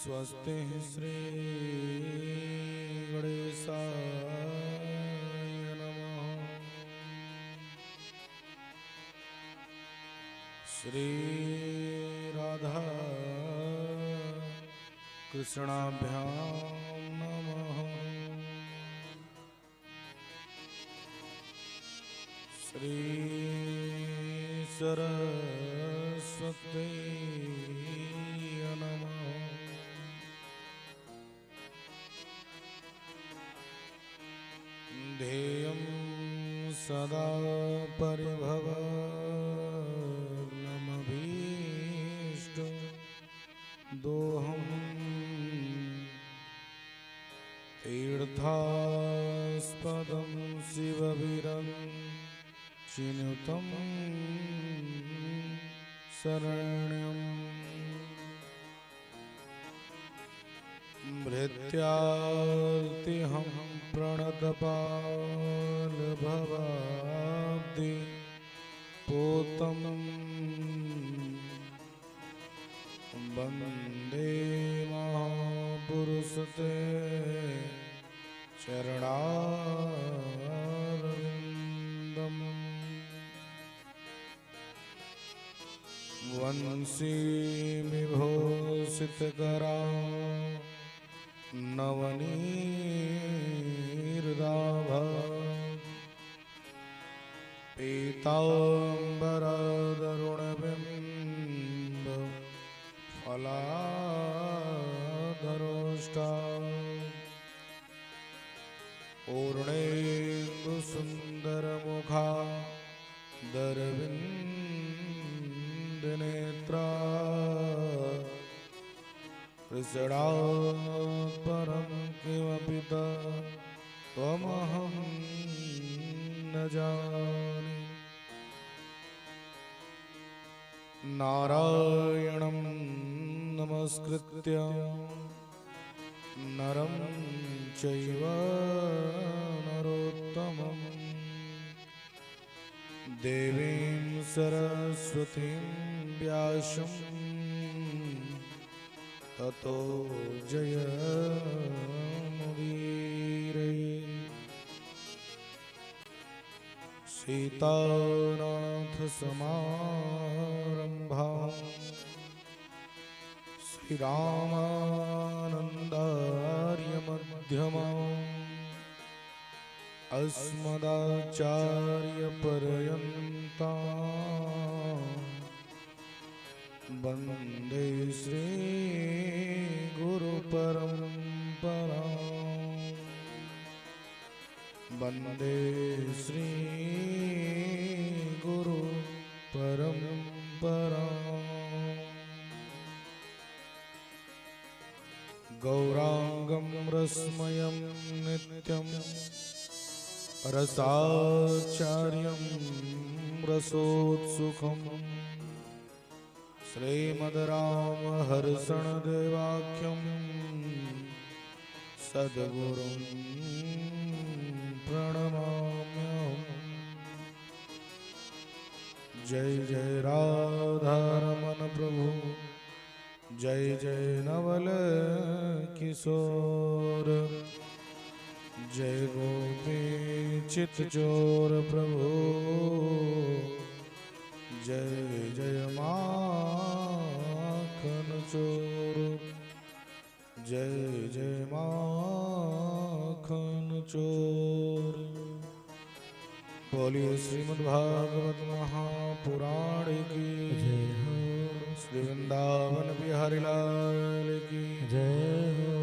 स्वस्ति श्री गणेशाय नमः। श्री राधा कृष्णाभ्यां नमः। श्री सरस्वती नमः। ध्येयं सदा परिभवग्नमभीष्टं दोहं तीर्थास्पदं शिवविरञ्चिनुतं शरण्यं भृत्यार्तिहं प्रणतपालभवाब्धि पोतं वन्दे महापुरुषते चरणारविन्दम्। वंशीमिभूषितकरा नवनीर्दाभा पीताम्बरदरुणबिम्ब फलाधरोष्टा पूर्णेन्दुसुन्दरमुखा दरविन्दनेत्रा कृष्णात् परं किमपि त्वमहं न जाने। नारायणं नमस्कृत्य नरं चैव नरोत्तमं देवीं सरस्वतीं व्यासं ततो जयमुदीरये। सीतानाथसमारम्भां श्रीरामानन्दार्यमध्यमाम् अस्मदाचार्यपर्यन्तां वन्दे श्रीगुरुपरम्परां। वन्दे श्रीगुरुपरम्परां। गौरांगं रसमयं नित्यं रसाचार्यं रसोत्सुकं श्रीमद्रामहर्षणदेवाख्यं सद्गुरुं प्रणमाम्यहम्। जय जय राधारमण प्रभु, जय जय नवल किशोर, जय गोपी चित्तचोर प्रभु, जय जय माखन चोर, जय जय माखन चोर। बोलिए श्रीमद्भागवत महापुराण की जय हो, श्री वृंदावन बिहारी लाल की जय हो,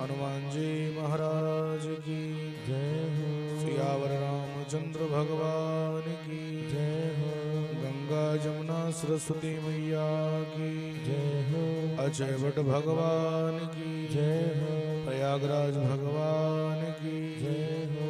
हनुमान जी महाराज की जय हो, सियावर रामचंद्र भगवान की जय हो, गंगा जमुना सरस्वती मैया की जय हो, अजय भट्ट भगवान की जय हो, प्रयागराज भगवान की जय हो,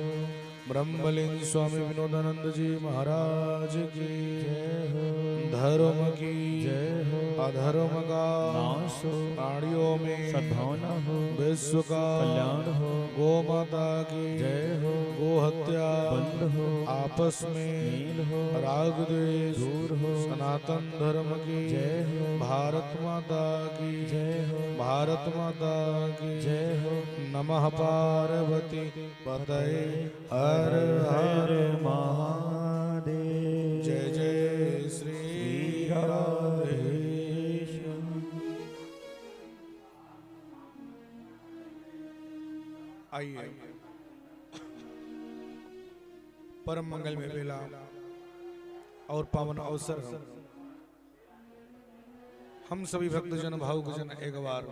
ब्रह्मलिंग स्वामी विनोदानंद जी महाराज की जय हो, धर्म की जय हो, अधर्म का नाश हो, प्राणियों में सद्भावना हो, विश्व का कल्याण हो, गो माता की जय हो, गो हत्या बंद हो, आपस में नील हो, राग द्वेष दूर हो, सनातन धर्म की जय हो, भारत माता की जय हो, भारत माता की जय हो, नमः पार्वती पतये हर हर महादेव। जय जय श्री राधे। आइए परम मंगल में बेला और पावन अवसर हम सभी भक्तजन भावुकजन एक बार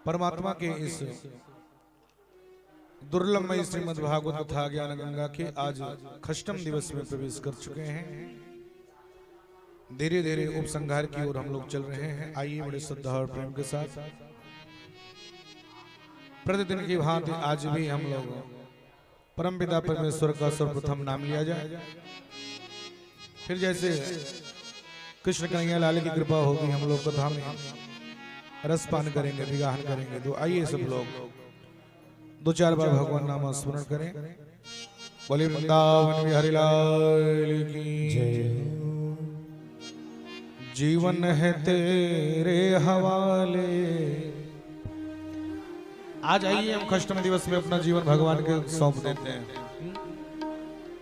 परमात्मा के इस दुर्लभमय श्रीमद् भागवत तथा ज्ञान गंगा के आज खष्टम दिवस में प्रवेश कर चुके हैं। धीरे धीरे उपसंहार की ओर हम लोग चल रहे हैं। आइए बड़े श्रद्धा और प्रेम के साथ प्रतिदिन की भांति आज भी हम लोग परमपिता परमेश्वर का सर्वप्रथम नाम लिया जाए। फिर जैसे कृष्ण कन्हैया लाल की कृपा होगी हम लोग कथा में रसपान करेंगे, विगाहन करेंगे। तो आइए सब लोग दो चार बार भगवान नाम स्मरण करें। बोले वृंदावन बिहारी लाल की जय। जीवन है तेरे हवाले। आज आइए हम खष्टम दिवस में अपना जीवन भगवान के सौंप देते हैं,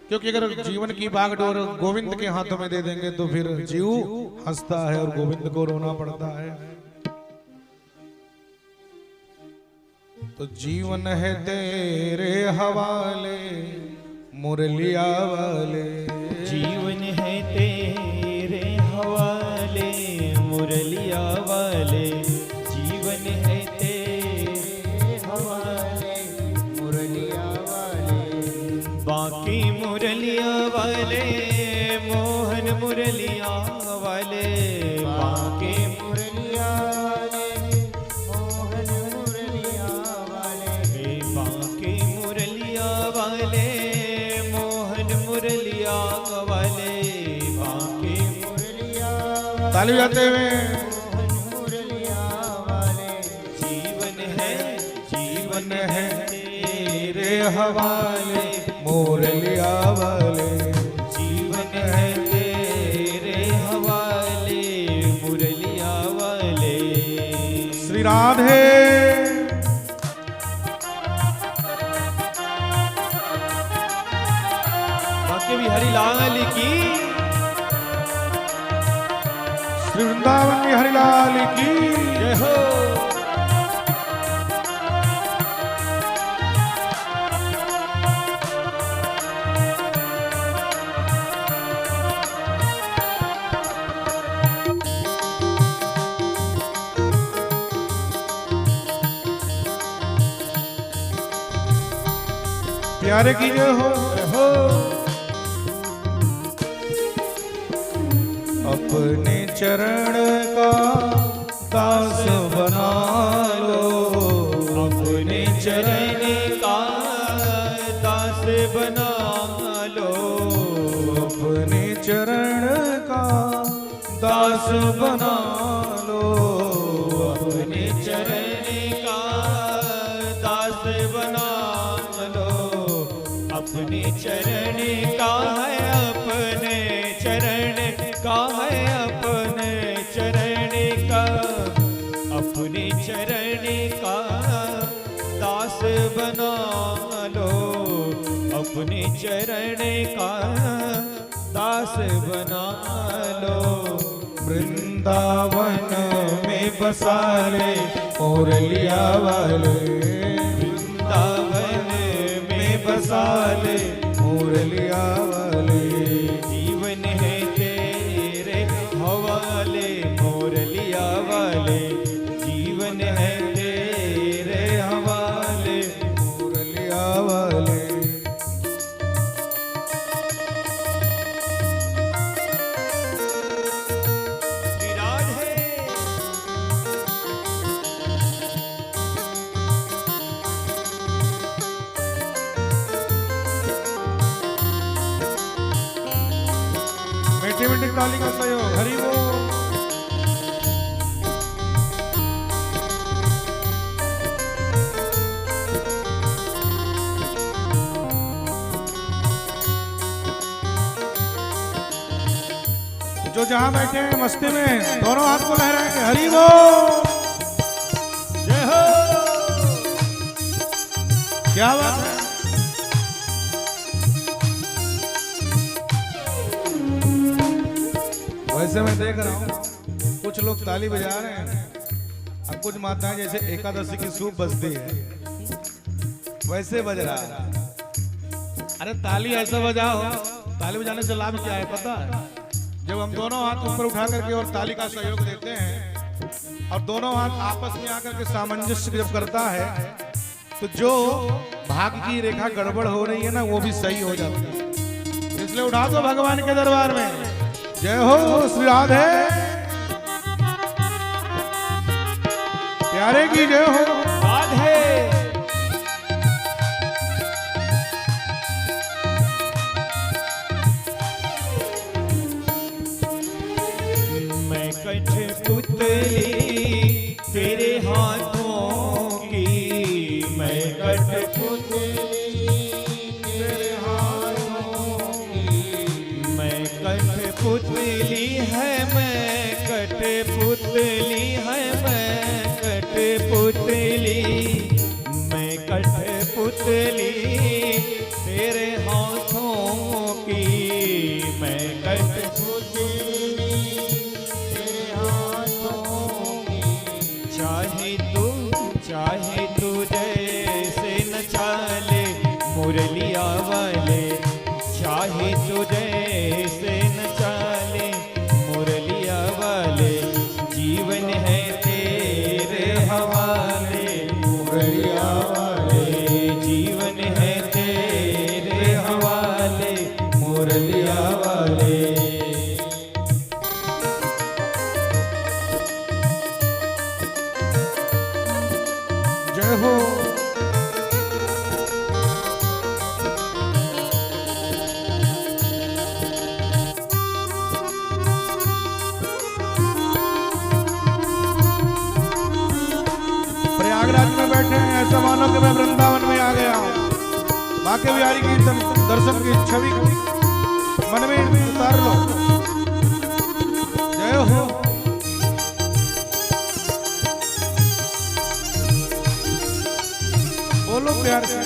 क्योंकि अगर जीवन की बागडोर गोविंद के हाथों में दे देंगे तो फिर जीव हंसता है और गोविंद को रोना पड़ता है। तो जीवन है तेरे हवाले मुरलिया वाले। जीवन है तेरे हवाले मुरलिया वाले। जीवन है तेरे हवाले मुरलिया वाले। बाकी मुरलिया वाले मोहन मुरलिया वाले। बाकी मुरलिया वाले मोहन मुरलिया वाले। बाकी मुरलिया वाले मोहन मुरलिया वाले। बाकी मुरलिया ताली जाते हुए जीवन है तेरे हवाले मुरलिया वाले। जीवन है तेरे हवाले मुरलिया वाले। श्री राधे बाकी बिहारी लाल की। श्री वृंदावन बिहारी लाल की जय हो। प्यारे की जय हो। अपने चरण का दास बना लो। अपने चरण का दास बना लो। अपने चरण का दास बना लो। अपने चरण का दास बना लो। अपने चरण का है अपने चरण का है अपने चरण का। अपने चरण का दास बना लो। अपने चरण का दास बना लो। वृंदावन में बसा ले मुरलिया वाले। वृंदावन में बसा ले मुरलिया वाले। जीवन है तेरे हवाले मुरलिया वाले। जीवन है तेरे हवाले मुरलिया वाले। श्री राधे। सिस्टमेटिक ताली का सहयोग। हरि बोल। जो जहां बैठे हैं मस्ती में दोनों हाथ को लहराएंगे। हरि बोल। जय हो। क्या बात है। वैसे मैं देख रहा हूँ कुछ लोग ताली बजा रहे हैं, अब कुछ माताएं जैसे एकादशी की सूप बजती है वैसे बज रहा है। अरे ताली ऐसा बजाओ, ताली बजाने से लाभ क्या है पता है? जब हम दोनों हाथ ऊपर उठा करके और ताली का सहयोग देते हैं और दोनों हाथ आपस में आकर के सामंजस्य जब करता है तो जो भाग्य की रेखा गड़बड़ हो रही है ना वो भी सही हो जाती है। इसलिए उठा दो भगवान के दरबार में। जय हो श्री राधे प्यारे की जय हो। राधे मैं कठपुतली तेरे हाथों की, मैं कठपुतली तेरे हाथों की, मैं कठपुतली है, मैं कठपुतली है, मैं कठपुतली, मैं कठपुतली तेरे हाथों की, मैं कठपुतली तेरे हाथों की। चाहे तू जैसे नचा ले मुरलिया वाले, चाहे तू जैसे नचा ले मुरलिया वाले, जीवन है तेरे हवाले मुरलिया वाले, जीवन है तेरे हवाले मुरलिया वाले। जय हो। प्रयागराज में बैठे हैं ऐसा मानो कि मैं वृंदावन में आ गया हूं। बांके बिहारी की दर्शन की छवि मन में उतार लो। जय हो। बोलो प्यार से।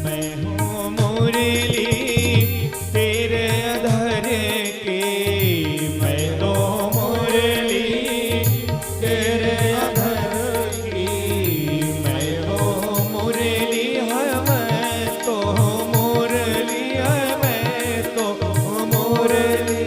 मैं हूँ मुरली तेरे अधर की, मैं तो मुरली तेरे अधर की, मैं तो मुरली है, मैं तो मुरली है, मैं तो मुरली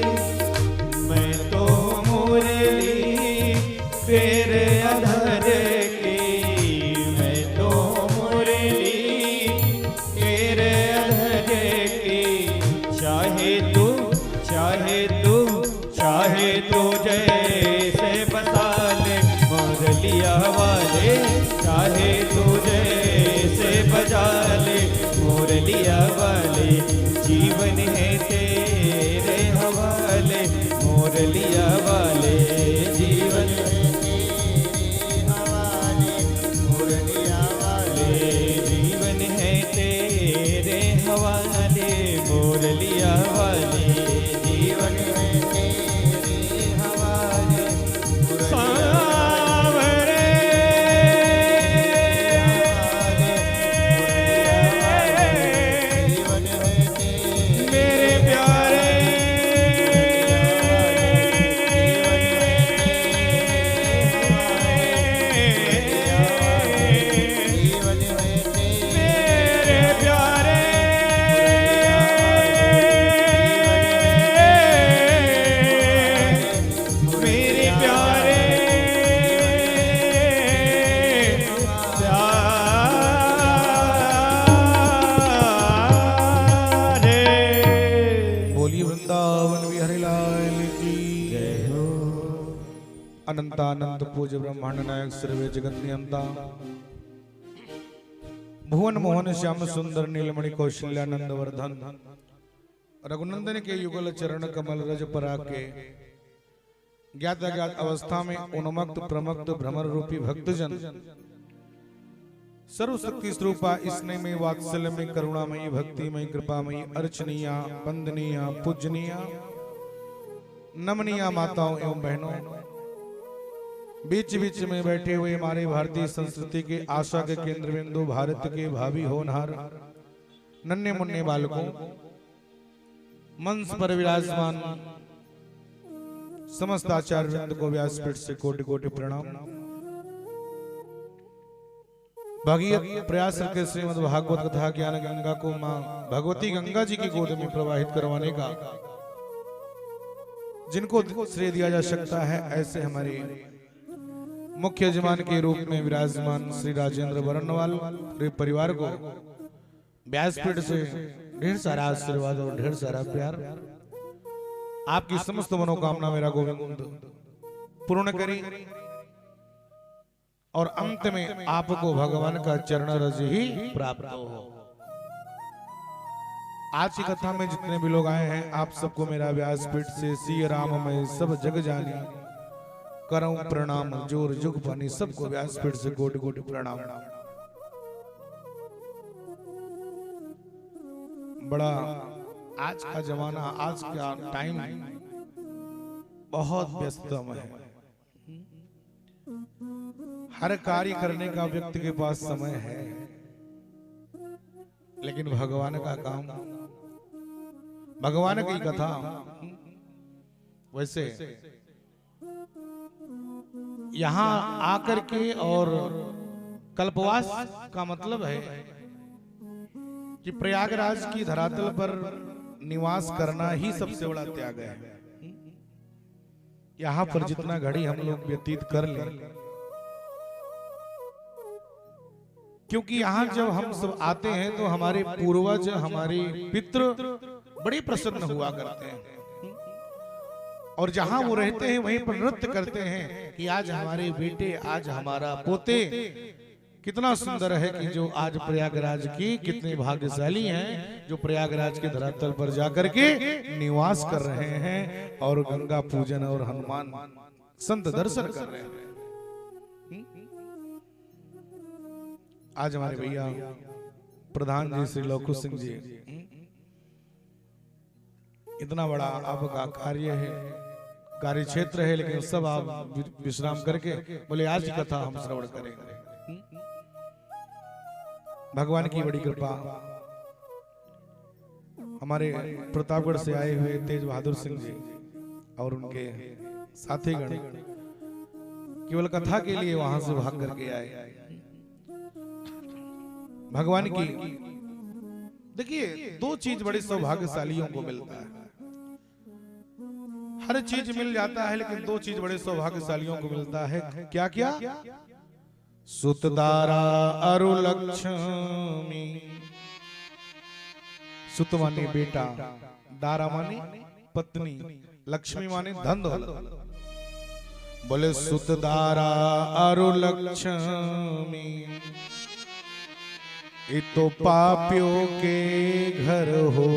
अनंतानंत पूज्य ब्रह्मांड नायक सर्वे जगत नियंता भुवन मोहन श्याम सुंदर नीलमणि कौशल्यानंद वर्धन रघुनंदन के युगल चरण कमल रज पराग के ज्ञात अज्ञात अवस्था में उन्मत्त प्रमत्त भ्रमर रूपी भक्तजन सर्वशक्ति स्वरूपा स्नेह में वात्सल्य में करुणामयी भक्तिमयी कृपामयी अर्चनीया वंदनीया पूजनीया नमनीया माताओं एवं बहनों, बीच बीच में बैठे हुए हमारे भारतीय संस्कृति के आशा के केंद्र बिंदु भारत के भावी होनहार नन्हे मुन्ने बालकों, मंच पर विराजमान समस्त आचार्य वृंद को व्यासपीठ से कोटि कोटि प्रणाम। भगीरथ प्रयास करके श्रीमद् भागवत कथा ज्ञान गंगा को मां भगवती गंगा जी की गोद में प्रवाहित करवाने का जिनको श्रेय दिया जा सकता है, ऐसे हमारे मुख्य यजमान के रूप में विराजमान श्री राजेंद्र बरनवाल परिवार को व्यासपीठ से ढेर सारा आशीर्वाद और ढेर सारा प्यार। आपकी समस्त मनोकामना मेरा गोविंद पूर्ण करी और अंत में आपको भगवान का चरण रज ही प्राप्त हो। आज की कथा में जितने भी लोग आए हैं, आप सबको मेरा व्यासपीठ से सिय राम में सब जग जानी करऊं प्रणाम जोर जुग पानी, सबको व्यासपीठ से कोटि कोटि प्रणाम। बड़ा आज का जमाना, आज का टाइम बहुत व्यस्तम है। हर कार्य करने का व्यक्ति के पास समय है, लेकिन भगवान का काम, भगवान की कथा, वैसे यहां आकर के और कल्पवास का मतलब है कि प्रयागराज की धरातल पर निवास करना ही सबसे बड़ा त्याग है। यहां पर जितना घड़ी हम लोग व्यतीत कर लें, क्योंकि यहां जब हम सब आते हैं तो हमारे पूर्वज, हमारे पितृ बड़े प्रसन्न हुआ करते हैं, और जहां वो रहते हैं वहीं पर नृत्य करते हैं कि आज हमारे बेटे, आज हमारा पोते कितना सुंदर है कि जो आज प्रयागराज की, कितने भाग्यशाली हैं जो प्रयागराज के धरातल पर जाकर के निवास कर रहे हैं और गंगा पूजन और हनुमान संत दर्शन कर रहे हैं। आज हमारे भैया प्रधान जी श्री लौकुश सिंह जी, इतना बड़ा आपका कार्य है, कार्य क्षेत्र है, लेकिन सब आप विश्राम करके बोले आज की कथा हम श्रवण करेंगे। भगवान की बड़ी कृपा, हमारे प्रतापगढ़ से आए हुए तेज बहादुर सिंह जी और उनके साथीगण केवल कथा के लिए वहां से भाग करके आए। भगवान की देखिए, दो चीज बड़े सौभाग्यशालियों को मिलता है। हर चीज मिल जाता है, लेकिन दो चीज बड़े सौभाग्यशालियों को मिलता है। क्या क्या? सुतदारा अरु लक्ष्मी। सुत माने बेटा, दारा माने पत्नी, लक्ष्मी माने धन दौलत। बोले सुतदारा अरु लक्ष्मी, ये तो पापियों के घर हो,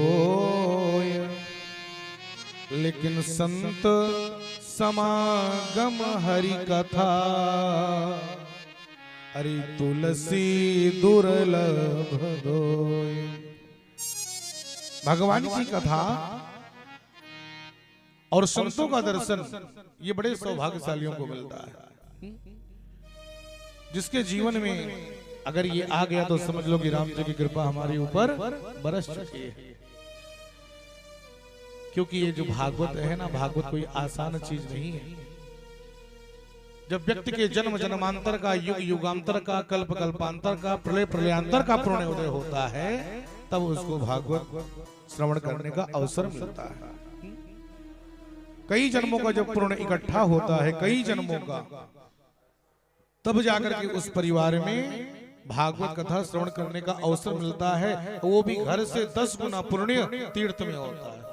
लेकिन संत समागम हरि कथा, हरि तुलसी दुर्लभ दोय। भगवान की कथा और संतों का दर्शन, ये बड़े सौभाग्यशालियों को मिलता है। जिसके जीवन में अगर ये आ गया तो समझ लो कि राम जी की कृपा हमारे ऊपर बरस चुकी है। क्योंकि ये जो भागवत है ना, भागवत कोई आसान चीज नहीं है। जब व्यक्ति के जन्म जन्मांतर का, युग युगांतर का, कल्प कल्पांतर का, प्रलय प्रलयांतर का पुण्योदय होता है, तब उसको भागवत श्रवण करने का अवसर मिलता है। कई जन्मों का जब पुण्य इकट्ठा होता है, कई जन्मों का, तब जाकर के उस परिवार में भागवत कथा श्रवण करने का अवसर मिलता है। वो भी घर से 10 गुना पुण्य तीर्थ में होता है।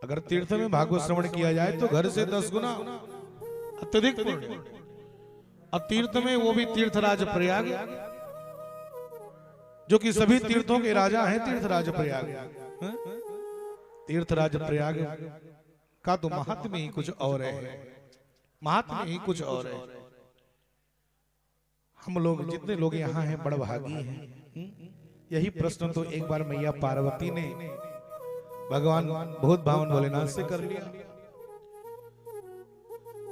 अगर तीर्थ में भागवत श्रवण किया जाए तो घर से 10 गुना, अत्यधिक पुण्य। और तीर्थ में वो भी तीर्थराज प्रयाग, जो कि सभी तीर्थों के राजा हैं, तीर्थराज प्रयाग। तीर्थराज प्रयाग का तो महात्म्य ही कुछ और है, महात्म्य ही कुछ और है। हम लोग जितने लोग यहाँ हैं बड़भागी हैं। यही प्रश्न तो एक बार मैया पार्वती ने भगवान बहुत भावन भोलेनाथ से कर लिया।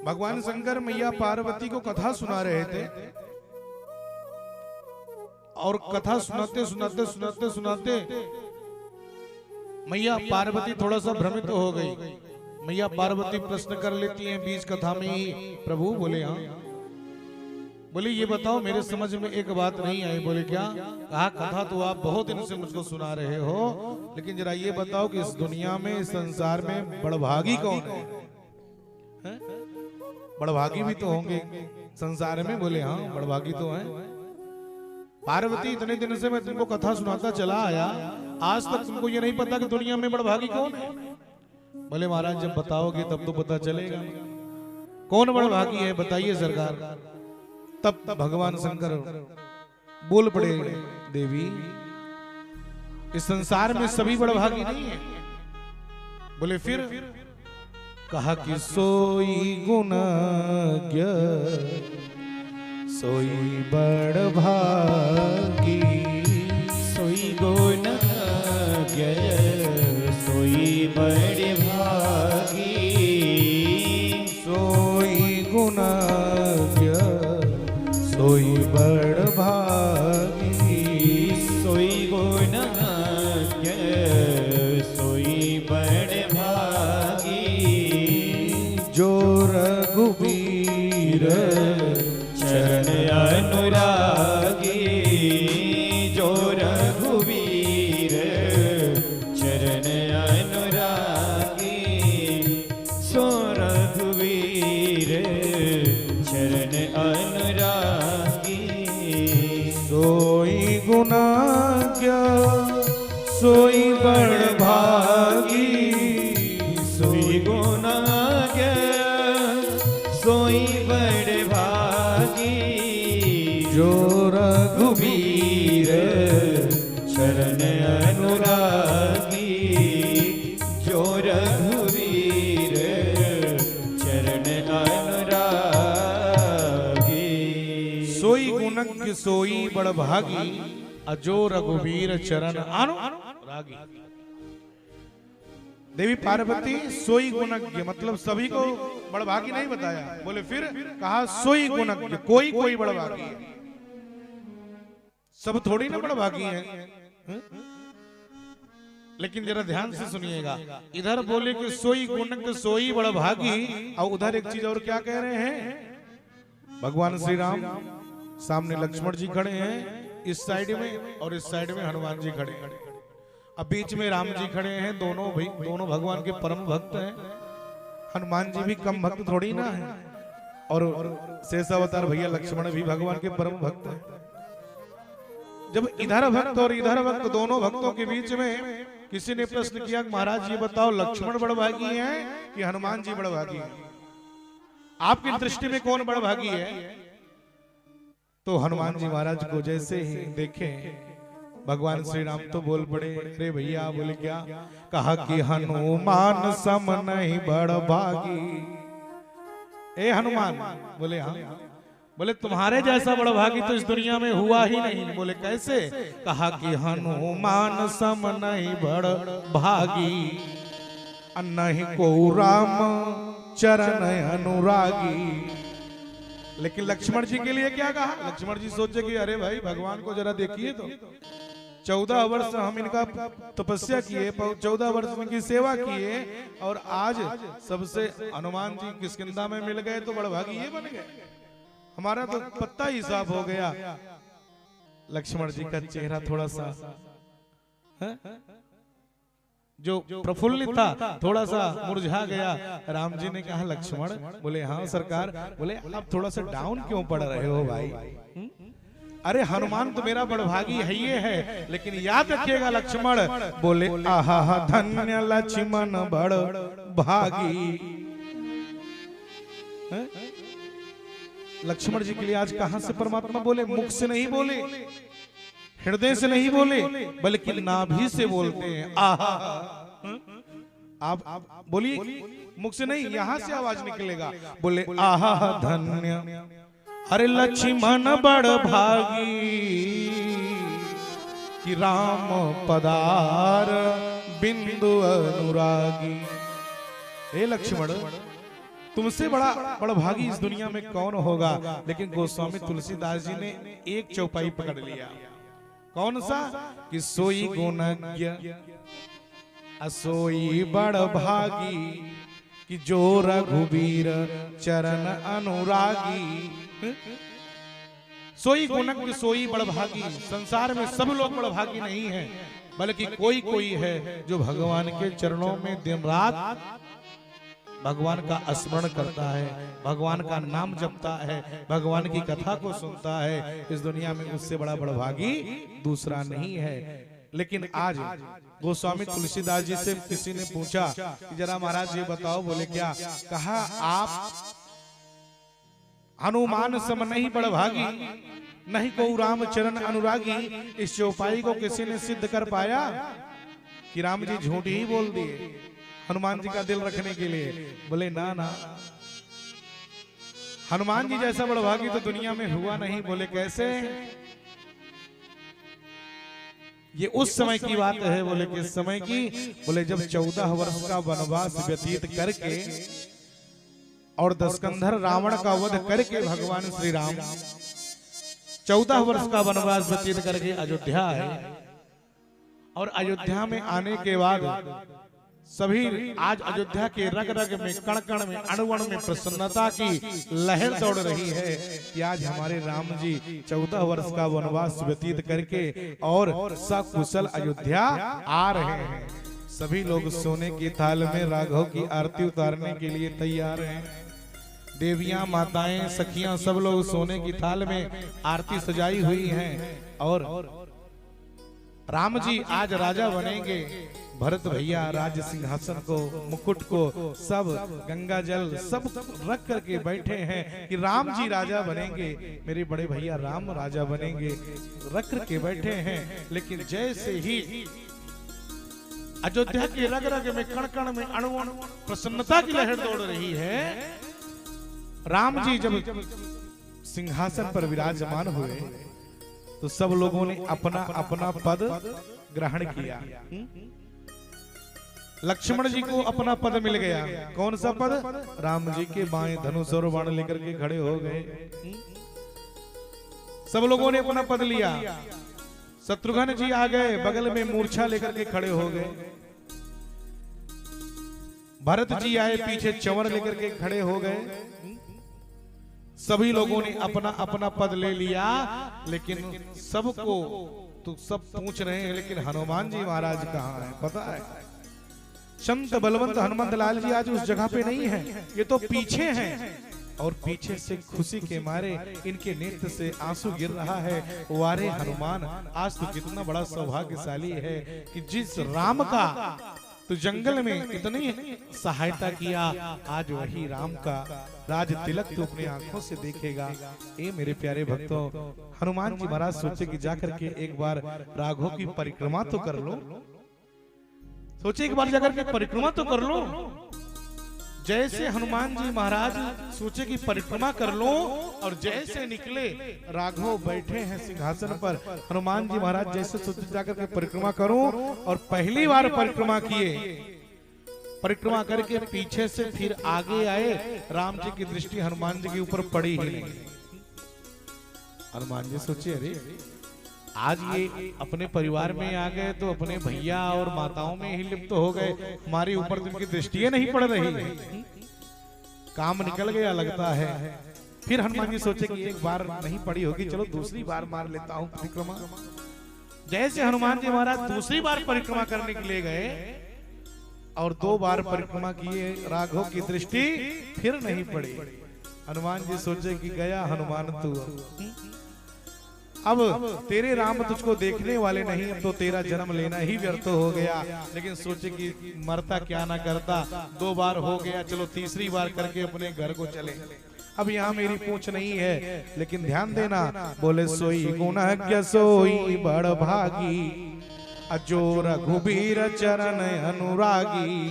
भगवान शंकर मैया पार्वती को कथा सुना रहे थे और कथा सुनाते सुनाते सुनाते सुनाते मैया पार्वती थोड़ा सा भ्रमित हो गई। मैया पार्वती प्रश्न कर लेती हैं बीच कथा में ही, प्रभु बोले हाँ, बोले ये बताओ मेरे समझ में एक बात नहीं आई। बोले क्या? कहा कथा तो आप बहुत दिन से मुझको सुना रहे हो, लेकिन जरा ये बताओ कि इस दुनिया में इस संसार में बड़भागी कौन है? बड़भागी भी तो होंगे संसार में। बोले हाँ बड़भागी तो हैं। पार्वती इतने दिन से मैं तुमको कथा सुनाता चला आया, आज तक तुमको ये नहीं पता कि दुनिया में बड़भागी कौन है? बोले महाराज जब बताओगे तब तो पता चलेगा। कौन बड़भागी है बताइए सरकार। तब भगवान शंकर बोल पड़े, देवी इस संसार में सभी बड़भागी नहीं है। बोले फिर? कहा कि सोई गुणज्ञ सोई बड़भागी, सोई गुणज्ञ सोई बड़भागी, सोई गुणज्ञ सोई बड़भागी, सोई गुणज्ञ सोई बड़भागी, जो रघुबीर चरण अनुरागी, जो रघुवीर चरण अनुरागी, सो रघुवीर चरण अनुरागी, सोई गुणज्ञ सोई बड़भागी, सोई गुणज्ञ सोई बड़भागी, जो रघुबीर चरण अनुरागी, जो रघुवीर चरण अनुरागी, सोई गुणज्ञ सोई बड़भागी, अजो रघुवीर चरण अनुरागी। देवी पार्वती सोई गुणज्ञ मतलब सभी को बड़भागी नहीं बताया। बोले फिर? कहा सोई गुणज्ञ, कोई कोई बड़भागी है, सब थोड़ी ना बड़भागी हैं। लेकिन जरा ध्यान से सुनिएगा, इधर बोले कि सोई गुणज्ञ सोई बड़भागी, और उधर एक चीज और क्या कह रहे हैं? भगवान श्री राम सामने लक्ष्मण जी खड़े हैं इस साइड में, और इस साइड में हनुमान जी खड़े हैं। अब बीच में राम जी खड़े हैं, दोनों भगवान के परम भक्त हैं। हनुमान जी भी कम भक्त थोड़ी ना है, और शेषावतार भैया लक्ष्मण भी भगवान के परम भक्त हैं। जब इधर भक्त और इधर भक्त, दोनों भक्तों के बीच में किसी ने प्रश्न किया, महाराज ये बताओ लक्ष्मण बड़भागी हैं कि हनुमान जी बड़भागी हैं? आपकी दृष्टि में कौन बड़भागी है? तो हनुमान जी महाराज को जैसे ही देखे भगवान श्री राम तो बोल पड़े, अरे भैया बोले क्या? कहा कि हनुमान सम नहीं बड़भागी। ए हनुमान? बोले हाँ। बोले तुम्हारे जैसा बड़भागी तो इस दुनिया में हुआ ही नहीं। बोले कैसे? कहा कि हनुमान सम नहीं बड़भागी, नहीं को राम चरण अनुरागी। लेकिन लक्ष्मण जी के लिए क्या कहा? लक्ष्मण जी सोचे कि अरे भाई भगवान को जरा देखिए तो, 14 वर्ष हम इनका तपस्या किए, 14 वर्ष इनकी सेवा किए, और आज सबसे हनुमान जी किष्किंधा में मिल गए तो बड़भागी ये बन गए। हमारा तो पत्ता ही साफ हो गया। लक्ष्मण जी का चेहरा थोड़ा सा जो प्रफुल्लित था थोड़ा सा मुरझा गया। राम जी ने कहा लक्ष्मण? बोले हाँ सरकार। बोले आप थोड़ा सा डाउन क्यों पड़ रहे हो भाई? अरे हनुमान तो मेरा बड़भागी है ये है, लेकिन याद रखिएगा लक्ष्मण। बोले आहा धन्य लक्ष्मण बड़ भागी। हैं? लक्ष्मण जी के लिए आज कहां से परमात्मा बोले? मुख से नहीं बोले, हृदय से नहीं बोले, बल्कि नाभि से बोलते हैं। आहा, आप बोलिए, मुख से नहीं, यहां से आवाज निकलेगा। बोले आहा धन्य अरे लक्ष्मण बड़ भागी कि राम पदार बिंदु अनुरागी। हे लक्ष्मण, तुमसे बड़ा भागी इस दुनिया में कौन होगा? लेकिन गोस्वामी तुलसीदास जी ने एक चौपाई पकड़ लिया। कौन सा? कि सोई गुणज्ञ असोई बड़ भागी कि जो रघुबीर चरण अनुरागी। सोई गुणज्ञ सोई बड़ भागी। संसार में सब लोग बड़ भागी नहीं है, बल्कि कोई कोई है जो भगवान के चरणों में दिन रात भगवान का स्मरण करता है, भगवान का नाम जपता है, भगवान की कथा को सुनता है। इस दुनिया में उससे बड़ा बड़भागी दूसरा नहीं है। लेकिन आज गोस्वामी तुलसीदास जी से किसी ने पूछा कि जरा महाराज ये बताओ। बोले क्या? कहा आप हनुमान सम नहीं बड़भागी, नहीं को राम चरण अनुरागी। इस चौपाई को किसी ने सिद्ध कर पाया कि राम जी झूठ ही बोल दिए हनुमान जी का दिल रखने के लिए? बोले ना ना, हनुमान जी जैसा बड़भागी तो दुनिया में हुआ नहीं। बोले कैसे? ये उस समय की बात है। बोले किस समय की? बोले जब 14 वर्ष का वनवास व्यतीत करके और दशकंधर रावण का वध करके भगवान श्री राम 14 वर्ष का वनवास व्यतीत करके अयोध्या आए। और अयोध्या में आने के बाद सभी आज अयोध्या के रग रग में, कण कण में, अणुवण में प्रसन्नता की लहर दौड़ रही है कि आज हमारे राम जी 14 वर्ष का वनवास व्यतीत करके और सकुशल अयोध्या आ रहे हैं। सभी लोग सोने की थाल में राघव की आरती उतारने के लिए तैयार हैं। देवियां, माताएं, सखियां सब लोग सोने की थाल में आरती सजाई हुई हैं। और राम जी आज राजा बनेंगे। भरत भैया राज सिंहासन को, मुकुट को सब गंगा जल सब रख करके बैठे हैं कि राम जी राजा बनेंगे, मेरे बड़े भैया राम राजा बनेंगे, रख करके बैठे हैं। लेकिन जैसे ही अयोध्या के रग रग में, कण कण में, अणु प्रसन्नता की लहर दौड़ रही है, राम जी जब सिंहासन पर विराजमान हुए तो सब लोगों ने अपना अपना पद ग्रहण किया। लक्ष्मण जी को अपना पद मिल गया। कौन सा पद? राम जी के बाएं धनुष और बाण लेकर के खड़े हो गए। सब लोगों ने अपना पद लिया। शत्रुघ्न जी आ गए, बगल में मूर्छा लेकर के खड़े हो गए। भरत जी आए, पीछे चंवर लेकर के खड़े हो गए। सभी लोगों ने अपना अपना पद ले लिया। लेकिन सबको तो सब पूछ रहे हैं, लेकिन हनुमान जी महाराज कहाँ हैं? पता है, संत बलवंत हनुमंत लाल जी आज उस जगह पे नहीं है, ये तो पीछे हैं। और पीछे से खुशी के मारे इनके नेत्र से आंसू गिर रहा है। वारे हनुमान, आज तो कितना बड़ा सौभाग्यशाली है कि जिस राम का तो जंगल में इतनी सहायता किया, आज वही राम का राज तिलक तो अपनी आंखों से देखेगा। ए मेरे प्यारे भक्तों, हनुमान जी महाराज सोचे कि जाकर के एक बार राघव की परिक्रमा तो कर लो। सोचे एक बार जाकर के परिक्रमा तो कर लो। जैसे हनुमान जी महाराज सोचे कि परिक्रमा कर लो, और जैसे निकले राघव बैठे हैं सिंहासन पर। हनुमान जी महाराज जैसे सोचे जाकर के परिक्रमा करो, और पहली बार परिक्रमा किए। परिक्रमा करके पीछे से फिर आगे आए। राम जी की दृष्टि हनुमान जी के ऊपर पड़ी ही नहीं। हनुमान जी सोचे अरे आज ये अपने परिवार में आ गए तो अपने भैया और माताओं में ही लिप्त हो गए, हमारे ऊपर तो इनकी दृष्टि नहीं पड़ रही। काम निकल गया लगता है। फिर हनुमान जी सोचे कि एक बार नहीं पड़ी होगी, चलो दूसरी बार मार लेता हूं परिक्रमा। जैसे हनुमान जी महाराज दूसरी बार परिक्रमा करने के लिए गए और 2 बार परिक्रमा किए, राघव की दृष्टि फिर नहीं पड़ी। हनुमान जी सोचे कि गया हनुमान तू। अब तेरे राम तुझको देखने वाले नहीं, अब तो तेरा जन्म लेना ही व्यर्थ हो गया। लेकिन सोचे कि मरता क्या ना करता, 2 बार हो गया, चलो तीसरी बार करके अपने घर को चले। अब यहाँ मेरी पूछ नहीं है, लेकिन ध्यान देना, बोले सोई गुणज्ञ सोई बड़ भागी, अजो रघुबीर चरण अनुरागी,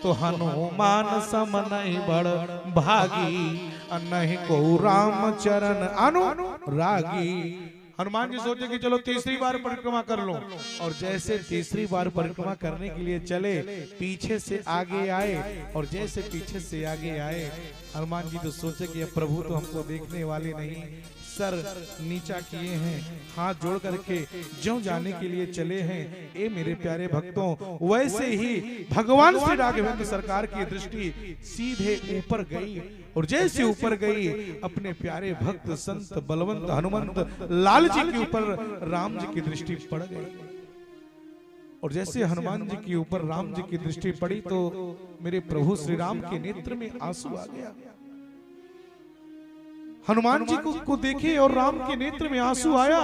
तो हनुमान सम नहीं बड़ भागी, नहीं को राम चरण अनुरागी। हनुमान जी सोचे कि चलो तीसरी बार परिक्रमा कर लो, और जैसे तीसरी बार परिक्रमा करने के लिए चले, पीछे से आगे आए, और जैसे पीछे से आगे आए, हनुमान जी तो सोचे कि अब प्रभु तो हमको देखने वाले नहीं, सर नीचा किए हैं, हाथ जोड़ करके ज्यों जाने के लिए चले हैं। ए मेरे प्यारे भक्तों, वैसे ही भगवान श्री राघवेंद्र सरकार की दृष्टि सीधे ऊपर गई, और जैसे ऊपर गई, अपने प्यारे भक्त संत बलवंत हनुमंत लाल जी के ऊपर राम जी की दृष्टि पड़ गई। और जैसे हनुमान जी के ऊपर राम जी की दृष्टि पड़ी, तो मेरे प्रभु श्री राम के नेत्र में आंसू आ गया। हनुमान जी को देखे और राम के नेत्र में आंसू आया,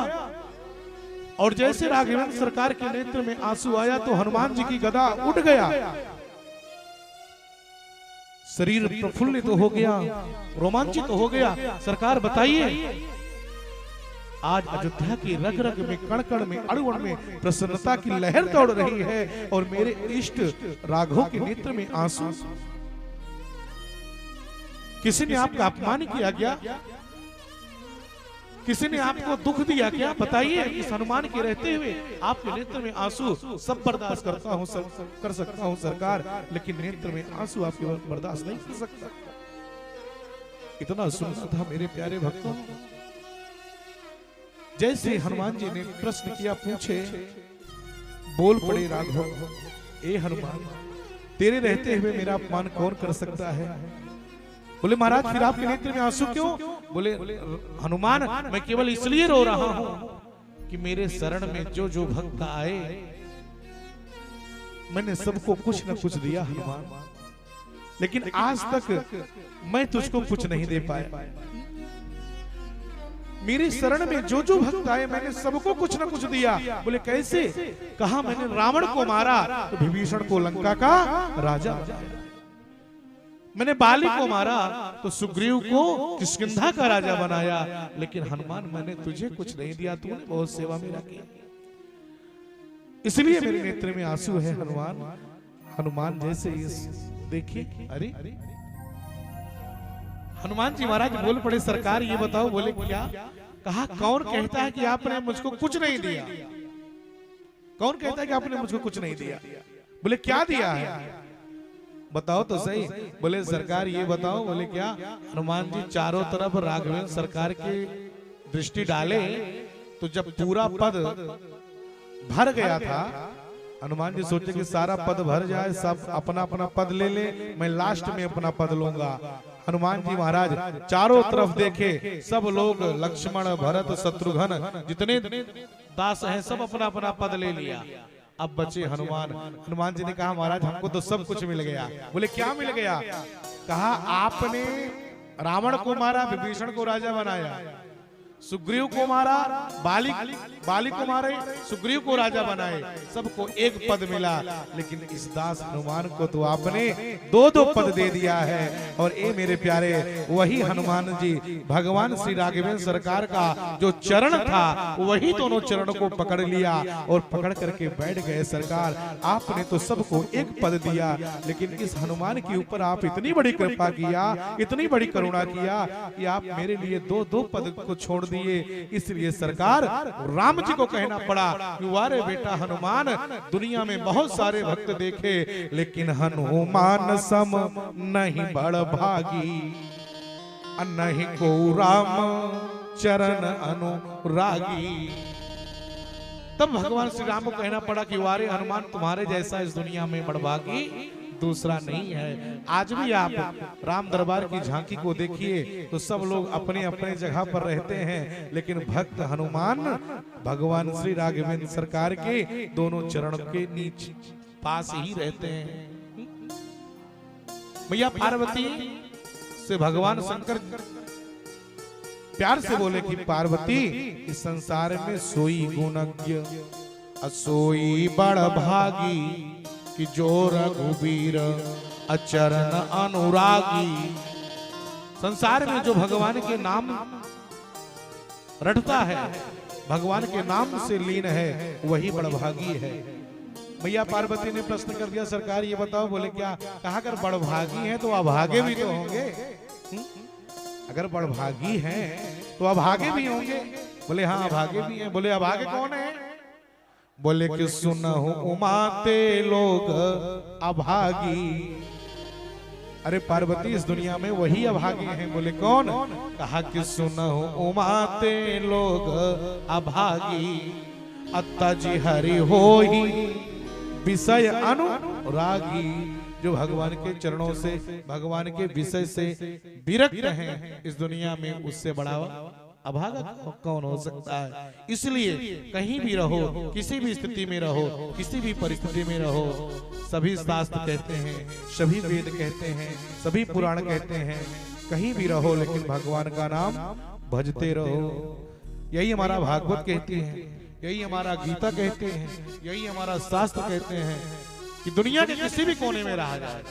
और जैसे राघवेंद्र सरकार के नेत्र में आंसू आया, तो हनुमान जी की गदा उठ गया, शरीर प्रफुल्लित हो गया, रोमांचित हो गया। सरकार बताइए, आज अयोध्या की रग रग में, कण कण में, अणु अणु में प्रसन्नता की लहर दौड़ रही है, और मेरे इष्ट राघव के नेत्र में आंसू। किसी ने आपका अपमान किया क्या? किसी ने आपको दुख दिया क्या? बताइए। इस हनुमान के रहते हुए आपके नेत्र में आंसू सब बर्दाश्त करता हूं, सब कर सकता हूं सरकार, लेकिन नेत्र में आंसू आपके बर्दाश्त नहीं कर सकता। इतना सुंदर था मेरे प्यारे भक्तों। जैसे हनुमान जी ने प्रश्न किया, पूछे, बोल पड़े राघव, ए हनुमान, तेरे रहते हुए मेरा अपमान कौन कर सकता है? बोले महाराज, फिर आपके नेत्र में आंसू क्यों? बोले हनुमान, मैं केवल इसलिए रो रहा हूं कि मेरे शरण में जो जो भक्त आए, मैंने सबको कुछ न कुछ दिया हनुमान, लेकिन आज तक मैं तुझको कुछ नहीं दे पाया। मेरे शरण में जो जो भक्त आए, मैंने सबको कुछ न कुछ दिया। बोले कैसे? कहा, मैंने रावण को मारा तो विभीषण को लंका का राजा, मैंने बाली को मारा तो सुग्रीव को किष्किंधा का राजा बनाया, लेकिन हनुमान मैंने तुझे कुछ नहीं दिया, तूने बहुत सेवा मेरा की, इसलिए मेरे नेत्र में आंसू है हनुमान। हनुमान जैसे देखिए, अरे हनुमान जी महाराज बोल पड़े, सरकार ये बताओ। बोले क्या? कहा, कौन कहता है कि आपने मुझको कुछ नहीं दिया? कौन कहता है कि आपने मुझको कुछ नहीं दिया? बोले क्या दिया है, बताओ तो सही। बोले सरकार ये बताओ। बोले क्या? हनुमान जी चारों तरफ राघवेंद्र सरकार की दृष्टि डाले, तो जब पूरा पद भर गया था, हनुमान जी सोचे कि सारा पद भर जाए, सब अपना अपना पद ले ले, मैं लास्ट में अपना पद लूंगा। हनुमान जी महाराज चारों तरफ देखे, सब लोग लक्ष्मण भरत शत्रुघ्न जितने दास हैं, सब अपना अपना पद ले लिया। अब बचे हनुमान। हनुमान जी ने कहा, महाराज हमको तो सब कुछ मिल गया। बोले क्या मिल गया? कहा, आपने रावण को मारा, विभीषण को राजा बनाया, सुग्रीव को मारा, बाली को मारे, सुग्रीव को राजा बनाए, सबको एक पद मिला, लेकिन इस दास हनुमान को तो आपने 2-2 पद दे दिया है। और ये मेरे प्यारे, वही हनुमान जी भगवान श्री राघवेंद्र सरकार का जो चरण था, वही दोनों चरणों को पकड़ लिया और पकड़ करके बैठ गए। सरकार, आपने तो सबको एक पद दिया, लेकिन इस हनुमान के ऊपर आप इतनी बड़ी कृपा किया, इतनी बड़ी करुणा किया कि आप मेरे लिए 2-2 पद को छोड़ दिए। इसलिए सरकार, राम जी को कहना पड़ा कि वारे बेटा हनुमान, दुनिया में बहुत सारे भक्त देखे, लेकिन हनुमान सम नहीं बड़ भागी, नहीं को राम चरण अनुरागी। तब भगवान श्री राम को कहना पड़ा कि वारे हनुमान, तुम्हारे जैसा इस दुनिया में बड़भागी दूसरा नहीं है। आज भी आप राम दरबार की झांकी को देखिए तो सब लोग अपने अपने जगह पर रहते हैं, लेकिन भक्त हनुमान भगवान श्री राघवेंद्र सरकार के दोनों चरण के नीचे पास ही रहते हैं। मैया पार्वती से भगवान शंकर प्यार से बोले कि पार्वती इस संसार में सोई गुणज्ञ असोई बड़ भागी कि जो रघुबीर अचरण अनुरागी। संसार में जो भगवान के नाम रटता है, भगवान के नाम से लीन है, वही बड़भागी है। मैया पार्वती ने प्रश्न कर दिया, सरकार ये बताओ, बोले क्या कहा अगर बड़भागी हैं तो अभागे भी तो होंगे। अगर बड़भागी हैं तो अभागे भी होंगे। बोले हाँ अभागे भी हैं। बोले अभागे कौन है? बोले कि सुनहु उमाते लोग अभागी। अरे पार्वती इस दुनिया में वही अभागे हैं। बोले कौन? कहा कि सुनहु उमाते लोग अभागी अत्ताजी हरि होई विषय अनुरागी। जो भगवान के चरणों से, भगवान के विषय से विरक्त हैं, इस दुनिया में उससे बड़ा अभागा कौन हो सकता है। इसलिए कहीं भी रहो, किसी भी स्थिति में रहो, किसी भी परिस्थिति में रहो, सभी शास्त्र कहते हैं, सभी वेद कहते हैं, सभी पुराण कहते हैं, कहीं भी रहो लेकिन भगवान का नाम भजते रहो। यही हमारा भागवत कहती है, यही हमारा गीता कहते हैं, यही हमारा शास्त्र कहते हैं कि दुनिया के किसी भी कोने में रहा जाए,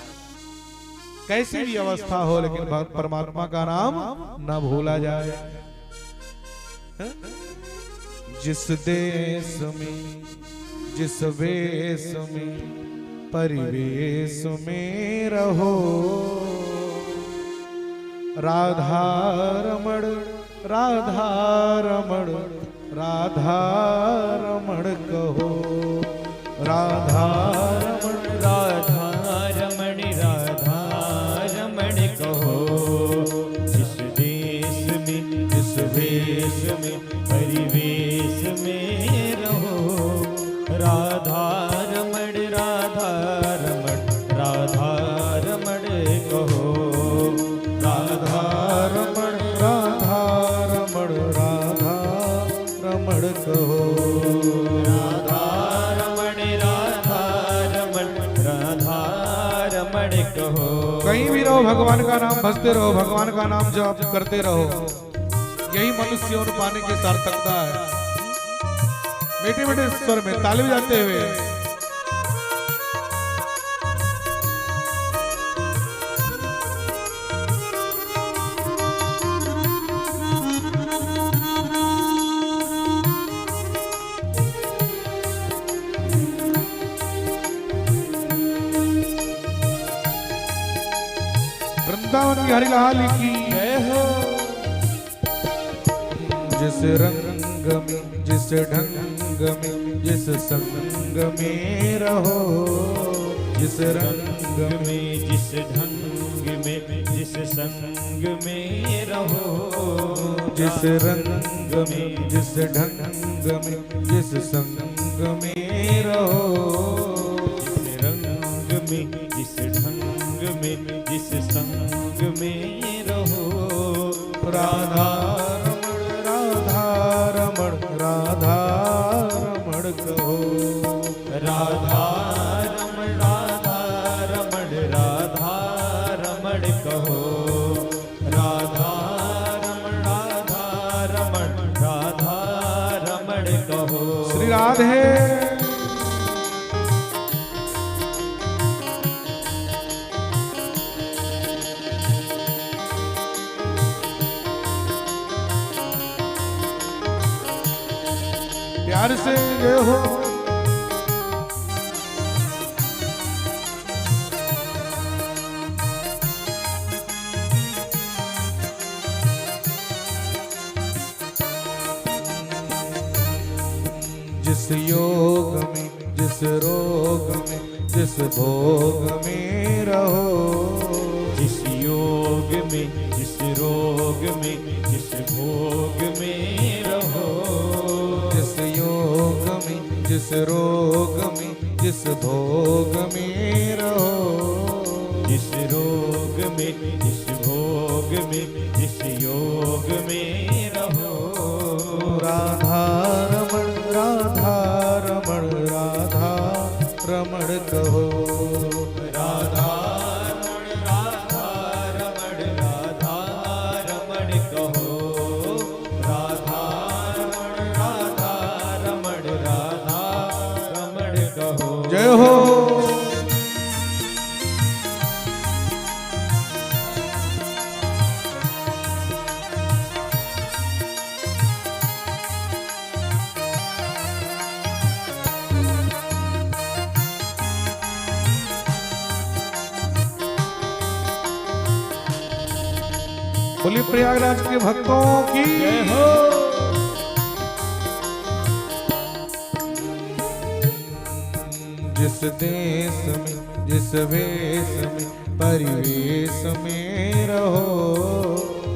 कैसी भी अवस्था हो, लेकिन परमात्मा का नाम न भूला जाए। जिस देश में, जिस वेश में, परिवेश में रहो, राधा रमण, राधा रमण, राधा रमण कहो, राधा रमण, राधा रमण, राधा रमण कहो। जिस देश में, जिस वेश में, परिवेश में रहो, राधा रमण, राधा रमण, राधा रमण कहो, राधा रमण, राधा रमण, राधा रमण कहो, राधा रमण, राधा रमण, राधा रमण कहो। कहीं भी रहो भगवान का नाम भजते रहो, भगवान का नाम जप करते रहो, यही मनुष्य जीवन पाने की सार्थकता है। मीठे मीठे स्वर में ताली बजाते हुए वृंदावन की हरिलाल की जय हो। जिस रंग में, जिस ढंग में, जिस संग में रहो, जिस रंग में, जिस ढंग में, जिस संग में रहो, जिस रंग में, जिस ढंग में, जिस संग में रहो, जिस रंग में, जिस ढंग में, जिस संग में रहो, राधा रमण, राधा रमण कहो, राधा रमण, राधा रमण, राधा रमण कहो, राधा रमण, राधा रमण, राधा रमण कहो। श्री राधे। प्यार से ये हो। जिस योग में, जिस रोग में, जिस भोग में रहो, जिस योग में, जिस रोग में, जिस भोग में रहो, जिस योग में, जिस रोग में, जिस भोग में रहो, जिस रोग में, जिस भोग में, जिस योग में रहो, राधा रमण, राधा रमण, राधा रमण कहो, राधा रमण, राधा रमण, राधा रमण कहो, बोलिए प्रयागराज के भक्तों की जय हो। जिस देश में जिस वेश में परिवेश में रहो,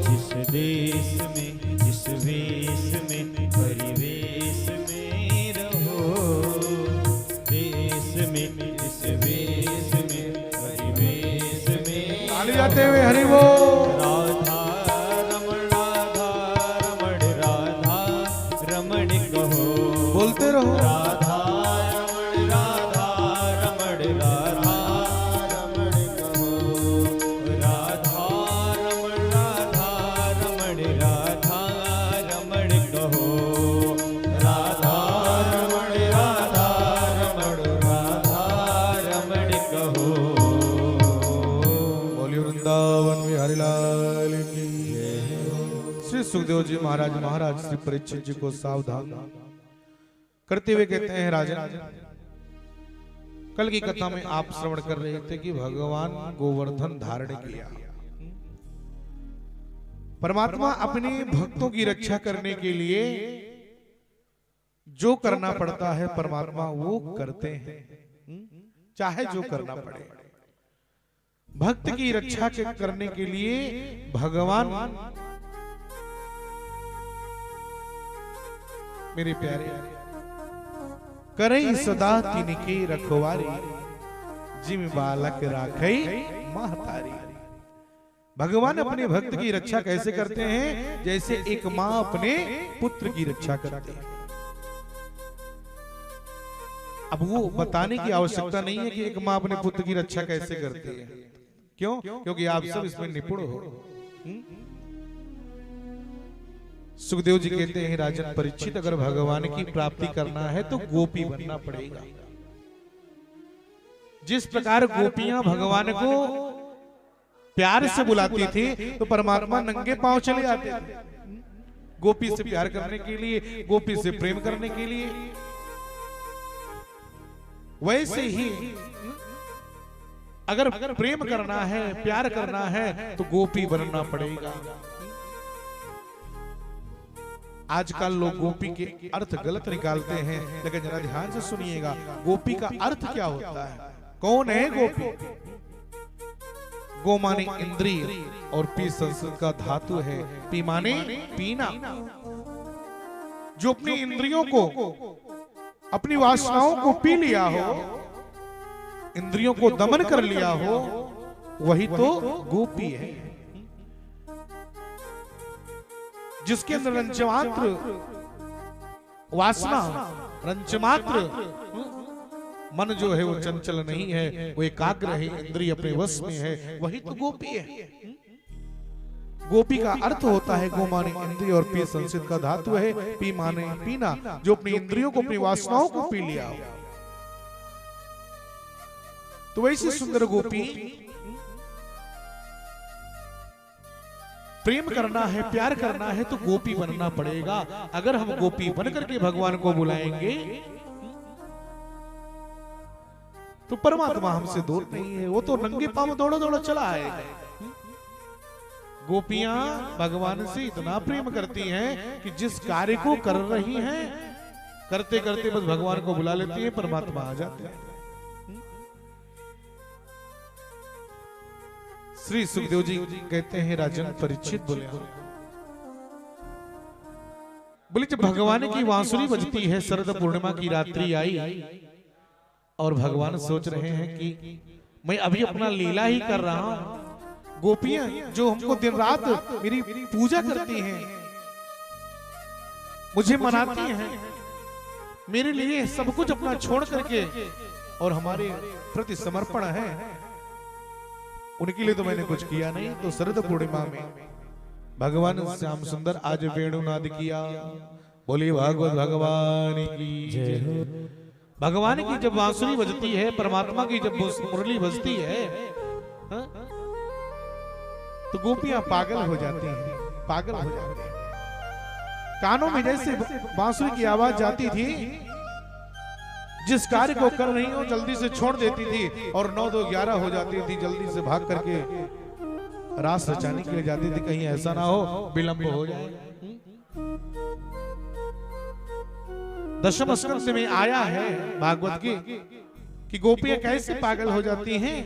जिस देश में जिस वेश में परिवेश में रहो, देश में जिस वेश में परिवेश में ताली जाते हुए हरि बोल। राधा रमण राधा रमण कहो, बोलते रहो राधा रमण राधा रमण कहो, राधा रमण कहो, राधा रमण कहो। बोलिए वृंदावन बिहारी लाल की। श्री सुखदेव जी महाराज श्री परीक्षित जी को सावधान करते हुए कहते हैं, राजन कल की कथा में आप श्रवण कर रहे थे कि भगवान गोवर्धन धारण किया। परमात्मा अपने भक्तों की रक्षा करने के लिए जो करना पड़ता है परमात्मा वो करते हैं, चाहे जो करना पड़े। भक्त की रक्षा करने के लिए भगवान मेरे प्यारे करई सदा तिनके रखवारी, जिम बालक राखई महतारी। भगवान अपने भक्त की रक्षा कैसे करते हैं? जैसे एक माँ अपने पुत्र की रक्षा करती है। अब वो बताने की आवश्यकता नहीं है कि एक माँ अपने पुत्र की रक्षा कैसे करती है। क्यों? क्योंकि आप सब इसमें निपुण हो। सुखदेव जी कहते हैं, राजन परीक्षित अगर भगवान की प्राप्ति करना है तो गोपी बनना पड़ेगा। जिस प्रकार गोपियां भगवान को प्यार से बुलाती थी तो परमात्मा नंगे पांव चले आते थे गोपी से प्यार करने के लिए, गोपी से प्रेम करने के लिए। वैसे ही अगर प्रेम करना है, प्यार करना है तो गोपी बनना पड़ेगा। आजकल लोग गोपी के अर्थ गलत निकालते हैं, लेकिन जरा ध्यान से सुनिएगा, गोपी का अर्थ क्या होता है? कौन है गोपी? गो माने इंद्रिय और पी संस्कृत का धातु है, पी माने पीना। जो अपनी इंद्रियों को, अपनी वासनाओं को पी लिया हो, इंद्रियों को दमन कर लिया हो, वही तो गोपी है। जिसके अंदर रंचमात्र वासना, रंचमात्र मन जो है वो चंचल नहीं है, वो एकाग्र है, इंद्रिय अपने वश में है, वही तो गोपी है। गोपी का अर्थ होता है गो माने इंद्रिय और पी संस्कृत का धातु है, पी माने पीना। जो अपनी इंद्रियों को, अपनी वासनाओं को पी लिया हो। तो वैसी सुंदर गोपी, प्रेम करना है, प्यार करना है तो गोपी बनना पड़ेगा। अगर हम गोपी बन करके भगवान को बुलाएंगे तो परमात्मा हमसे दूर नहीं है, वो तो नंगे पांव दौड़ा दौड़ा चला आएगा। गोपियां भगवान से इतना प्रेम करती हैं कि जिस कार्य को कर रही हैं, करते करते बस भगवान को बुला लेती हैं, परमात्मा आ जाते हैं। श्री सुखदेव जी कहते हैं, राजन परीक्षित बोले जब भगवान की बांसुरी बजती है, शरद पूर्णिमा की रात्रि आई और भगवान सोच रहे हैं कि मैं अभी अपना लीला ही कर रहा हूं। गोपियां जो हमको दिन रात मेरी पूजा करती हैं, मुझे मनाती हैं, मेरे लिए सब कुछ अपना छोड़ करके और हमारे प्रति समर्पण है, उनके लिए तो मैंने कुछ किया नहीं। तो शरद पूर्णिमा में भगवान श्याम सुंदर आज वेणुनाद किया। बोलिए भागवत भगवान की जय हो। भगवान की जब बांसुरी बजती है, परमात्मा की जब मुरली बजती है, तो गोपियां पागल हो जाती हैं, पागल हो जाती हैं। कानों में जैसे बांसुरी की आवाज जाती थी, जिस कार्य को कर रही हो जल्दी से छोड़ देती थी और 9 2 11 हो जाती थी, जल्दी से भाग करके रास रचाने के लिए जाती थी, कहीं ऐसा ना हो विलंब हो जाए। दशम स्कंद में आया है भागवत की कि गोपियां कैसे पागल हो जाती हैं,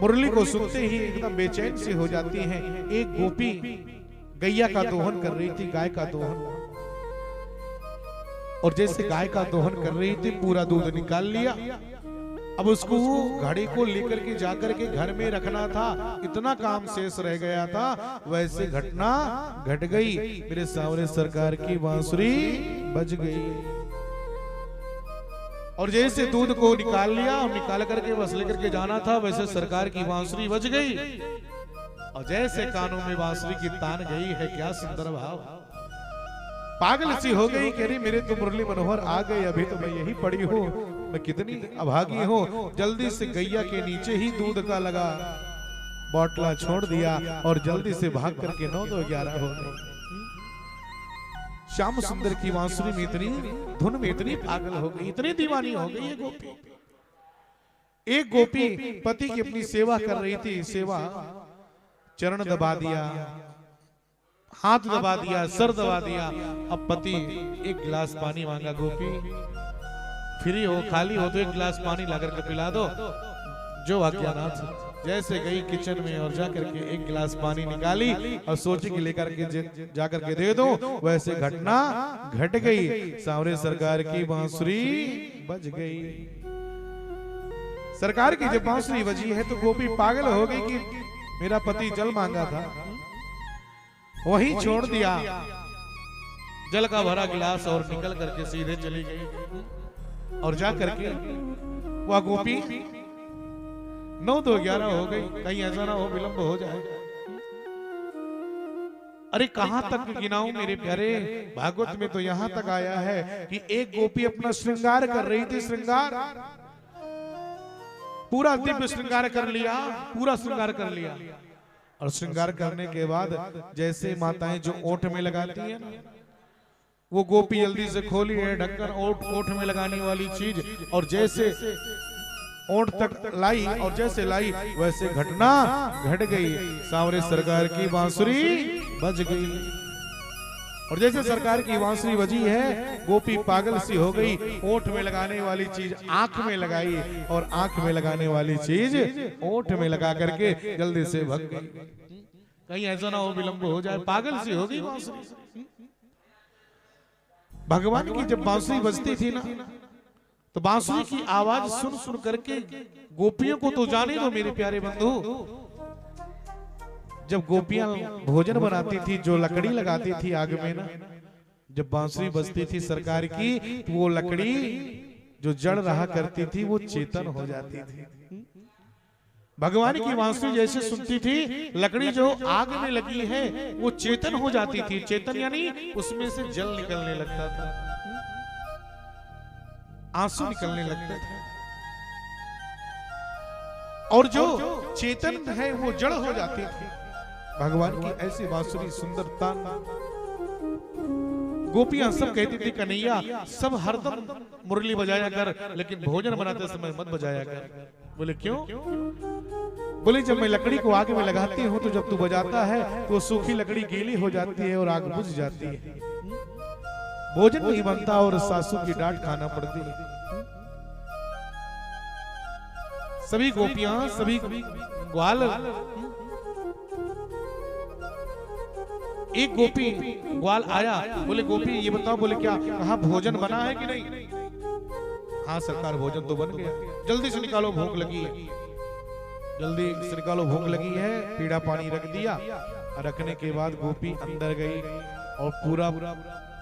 मुरली को सुनते ही एकदम बेचैन से हो जाती हैं। एक गोपी गैया का दोहन कर रही थी, गाय का दोहन, और जैसे गाय का दोहन कर रही थी पूरा दूध निकाल लिया। अब उसको घड़ी को लेकर के जाकर के घर में रखना था, इतना काम शेष रह गया था। वैसे घटना घट गई, मेरे सावरे सरकार की बांसुरी बज गई। और जैसे दूध को निकाल लिया और निकाल करके बस लेकर के जाना था, वैसे सरकार की बांसुरी बज गई। और जैसे कानों में बांसुरी की तान गई है, क्या सुंदर भाव। पागल सी हो गई, कह रही मेरे तो मुरली मनोहर आ गए, अभी तो मैं यही पड़ी हूँ, मैं कितनी अभागी हूँ। जल्दी से गैया के नीचे ही दूध का लगा बोतला छोड़ दिया और जल्दी से भाग करके 9-2-11 हो गई। श्याम सुंदर की बांसुरी में इतनी धुन में इतनी पागल हो गई, इतनी दीवानी हो गई ये गोपी। एक गोपी पति की अपनी सेवा कर रही थी, सेवा चरण दबा दिया, हाथ दबा दिया, सर दबा दिया। अब पति एक गिलास पानी मांगा, गोपी फ्री हो खाली हो तो एक गिलास पानी ला करके पिला दो। जो आज्ञानाथ जैसे गई किचन में और जाकर के एक गिलास पानी निकाली और सोची कि लेकर के जाकर के दे दो, वैसे घटना घट गई। सावरे सरकार की बांसुरी बज गई। सरकार की जब बांसुरी बजी है तो गोपी पागल हो गई कि मेरा पति जल मांगा था, वही छोड़ दिया जल का भरा गिलास और निकल करके सीधे चली गई। और जाकर के वह गोपी 9-2-11 हो गई, कहीं ऐसा ना हो विलंब हो जाए। अरे कहां तक गिनाऊं मेरे प्यारे, भागवत में तो यहां तक आया है कि एक गोपी अपना श्रृंगार कर रही थी, श्रृंगार पूरा दिव्य श्रृंगार कर लिया, पूरा श्रृंगार कर लिया। और श्रृंगार करने के बाद जैसे माताएं जो ओठ में लगाती है ना, वो गोपी जल्दी से खोली है ढक्कन, ओठ में लगाने वाली चीज, और जैसे ओठ तक लाई और जैसे लाई वैसे घटना घट गई। सावरे सरकार की बांसुरी बज गई। और जैसे सरकार की बांसुरी बजी है, गोपी पागल सी हो गई, ओठ में लगाने वाली चीज आंख में लगाई और आंख में लगाने वाली चीज ओठ में लगा करके जल्दी से भग गई। कहीं ऐसा ना हो विलंब हो जाए, पागल सी हो गई बांसुरी। भगवान की जब बांसुरी बजती थी ना, तो बांसुरी की आवाज सुन सुन करके गोपियों को तो जाने दो मेरे प्यारे बंधु, जब गोपियां भोजन बनाती थी, जो लकड़ी लगाती थी आग में ना, जब बांसुरी बजती थी सरकार की, तो वो लकड़ी जो जड़ रहा करती थी वो चेतन हो जाती थी। भगवान की बांसुरी जैसे सुनती थी, लकड़ी जो आग में लगी है वो चेतन हो जाती थी। चेतन यानी उसमें से जल निकलने लगता था, आंसू निकलने लगते थे। और जो चेतन है वो जड़ हो जाती थी। भगवान की ऐसी बांसुरी सुंदरता, गोपियां सब कहती थी कन्हैया सब हरदम मुरली बजाया कर, लेकिन भोजन बनाते समय मत बजाया कर। बोले क्यों? बोले जब मैं लकड़ी को आग में लगाती हूँ तो जब तू बजाता है तो सूखी लकड़ी गीली हो जाती है और आग बुझ जाती है, भोजन नहीं बनता और सासू की डांट खाना पड़ती है। सभी गोपियां, सभी ग्वाल, एक गोपी ग्वाल आया, बोले गोपी ये बताओ, बोले क्या कहा भोजन बना है कि नहीं? हाँ सरकार भोजन तो बन गया। जल्दी से निकालो भूख लगी है, जल्दी से निकालो भूख लगी है। पीड़ा पानी रख दिया, रखने के बाद गोपी अंदर गई और पूरा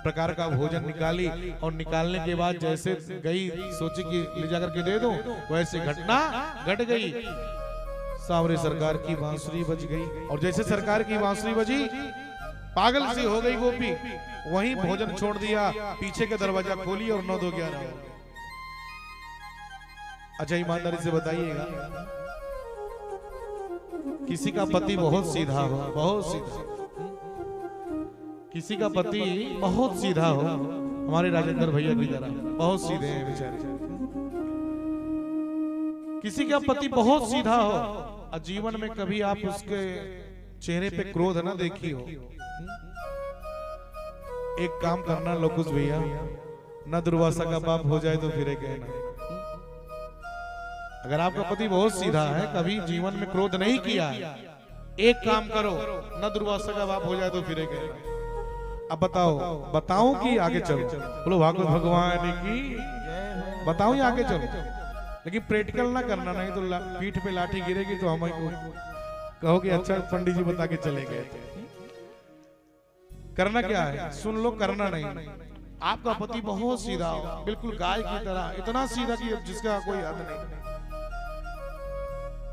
प्रकार का भोजन निकाली, और निकालने के बाद जैसे गई सोची कि ले जाकर के दे दो, वैसे घटना घट गई। सावरे सरकार की बांसुरी बज गई, और जैसे सरकार की बांसुरी बजी पागल सी हो गई गोपी, वहीं भोजन छोड़ दिया, पीछे का दरवाजा खोली और 9-2-11। अच्छा ईमानदारी से बताइएगा, किसी का पति बहुत सीधा हो, बहुत सीधा, किसी का पति बहुत सीधा हो, हमारे राजेंद्र भैया की तरह बहुत सीधे हैं बेचारे, किसी का पति बहुत सीधा हो और जीवन में कभी आप उसके चेहरे पे क्रोध ना देखी हो। एक काम करना लोकुश भैया, न दुर्वासा का बाप हो जाए तो फिरे कहना। अगर आपका पति बहुत सीधा है, कभी जीवन में क्रोध नहीं किया है, एक काम करो, न दुर्वासा का बाप हो जाए तो फिरे कहना। अब बताऊं कि आगे चलो? बोलो भागवत भगवान की बताऊं या आगे चलो? लेकिन प्रैक्टिकल ना करना, नहीं तो पीठ पे लाठी गिरेगी तो हमें कहोगे अच्छा पंडित जी बता के चले गए थे। करना क्या है सुन लो, करना नहीं। आपका पति बहुत सीधा हो, बिल्कुल गाय की तरह, इतना सीधा कि जिसका कोई हद नहीं।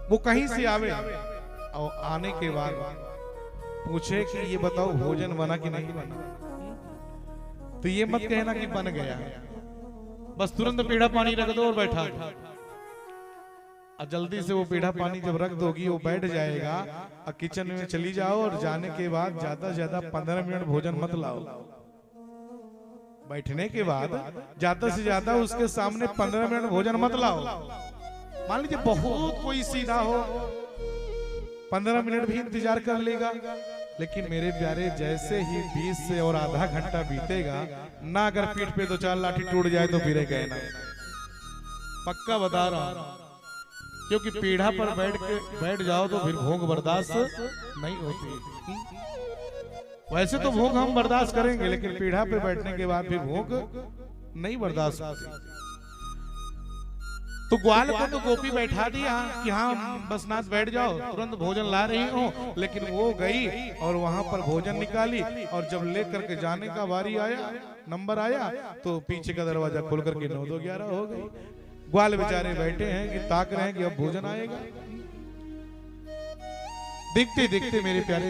वो कहीं से आवे और आने के बाद पूछे कि ये बताओ भोजन बना कि नहीं बना, तो ये मत कहना कि बन गया, बस तुरंत पेड़ा पानी रख दो और बैठा दो। और जल्दी से वो पेड़ा पानी जब रख दोगी वो बैठ जाएगा, और किचन में चली जाओ और जाने के बाद ज्यादा से ज्यादा 15 मिनट भोजन मत लाओ। बैठने के बाद ज्यादा से ज्यादा उसके सामने 15 मिनट भोजन मत लाओ। मान लीजिए बहुत कोई सीधा हो, 15 मिनट भी इंतजार कर लेगा, लेकिन मेरे प्यारे जैसे ही 20 से और आधा घंटा बीतेगा ना, अगर पीठ पे 2-4 लाठी टूट जाए तो फिरे कहना। पक्का बता रहा हूं, क्योंकि पीढ़ा पर बैठ जाओ तो फिर भूख बर्दाश्त नहीं होती। वैसे तो भूख हम बर्दाश्त करेंगे, लेकिन पीढ़ा पे बैठने के बाद फिर भूख नहीं बर्दाश्त होती। तो ग्वाल को तो गोपी बैठा दिया कि हाँ बस नाथ बैठ जाओ, तुरंत भोजन ला रही हूँ, लेकिन वो गई और वहां पर भोजन निकाली, और जब लेकर के जाने का बारी आया, नंबर आया, तो पीछे का दरवाजा खोल करके 9-2-11 हो गई। ग्वाल बेचारे बैठे हैं कि ताक रहे हैं कि अब भोजन आएगा। देखते देखते मेरे प्यारे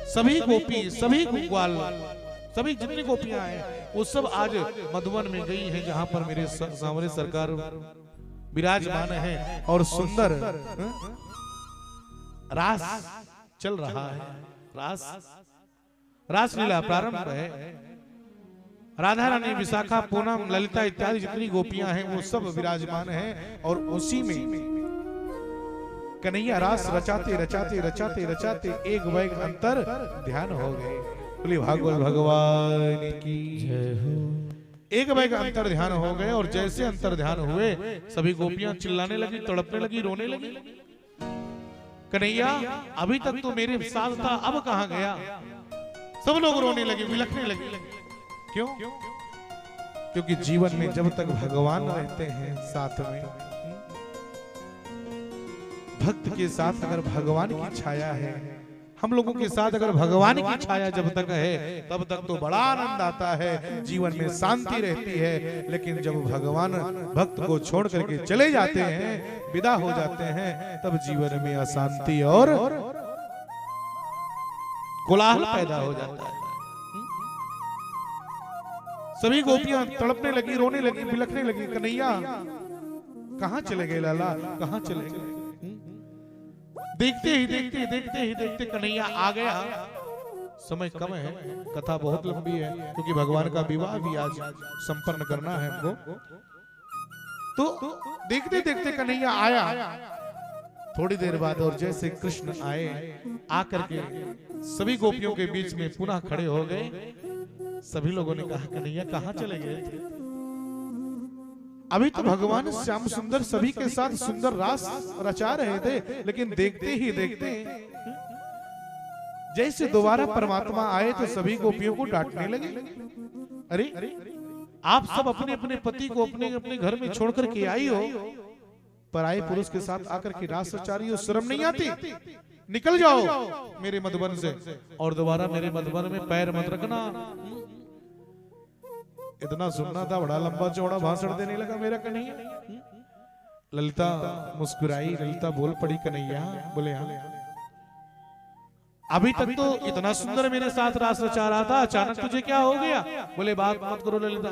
सभी गोपी, सभी ग्वाल, सभी जितनी गोपियां हैं वो सब आज मधुवन में गई हैं, जहां पर मेरे सांवरे सरकार विराजमान हैं और सुंदर रास चल रहा है। रास लीला प्रारंभ है। राधा रानी, विशाखा, पूनम, ललिता इत्यादि जितनी गोपियां हैं वो सब विराजमान हैं, और उसी में कन्हैया रास रचाते रचाते रचाते रचाते एक वैग अंतर ध्यान हो गए। बोले भागवत भगवान की जय हो। एक वैग अंतर ध्यान हो गए, और जैसे अंतर ध्यान हुए सभी गोपियां चिल्लाने लगी, तड़पने लगी, रोने लगी। कन्हैया अभी तक तो मेरे साथ था, अब कहां गया? सब लोग रोने लगे, बिलखने लगे। क्यों? क्योंकि जीवन में जब तक भगवान रहते हैं साथ में, भक्त के साथ अगर भगवान की छाया है, हम लोगों के साथ अगर भगवान की छाया जब तक है, तब तक तो बड़ा आनंद आता है, जीवन में शांति रहती है। लेकिन जब भगवान भक्त को छोड़ करके चले जाते हैं, विदा हो जाते हैं, तब जीवन में अशांति और कोलाहल पैदा हो जाता है। सभी गोपियां तड़पने लगी, रोने लगी, बिलखने लगी। कन्हैया कहां चले गए लाला, कहां चले गए? देखते ही देखते कन्हैया आ गया। समय कम है, कथा बहुत लंबी है, क्योंकि भगवान का विवाह भी आज संपन्न करना है हमको। तो देखते देखते कन्हैया आया। थोड़ी देर बाद और जैसे कृष्ण आए, आकर के सभी गोपियों के बीच में पुनः खड़े हो गए। सभी लोगों ने कहा कन्हैया कहां चले गए थे? अभी तो भगवान श्याम सुंदर सभी के साथ सुंदर रास रचा रहे थे, लेकिन देखते ही देखते जैसे दोबारा परमात्मा आए तो सभी गोपियों को डांटने लगे। अरे आप सब अपने अपने पति को अपने अपने घर में छोड़ करके आई हो, पराये पुरुष के साथ आकर के रास रचा रही हो, शर्म नहीं आती? निकल जाओ मेरे मधुबन से, और दोबारा मेरे मधुबन में पैर मत रखना। इतना सुनना था, बड़ा लंबा चौड़ा भाषण देने लगा मेरा कन्हैया। ललिता मुस्कुराई, ललिता बोल पड़ी कन्हैया, बोले हाँ अभी तक तो इतना सुंदर मेरे साथ रास रचा रहा था, अचानक तुझे क्या हो गया? बोले बात मत करो ललिता,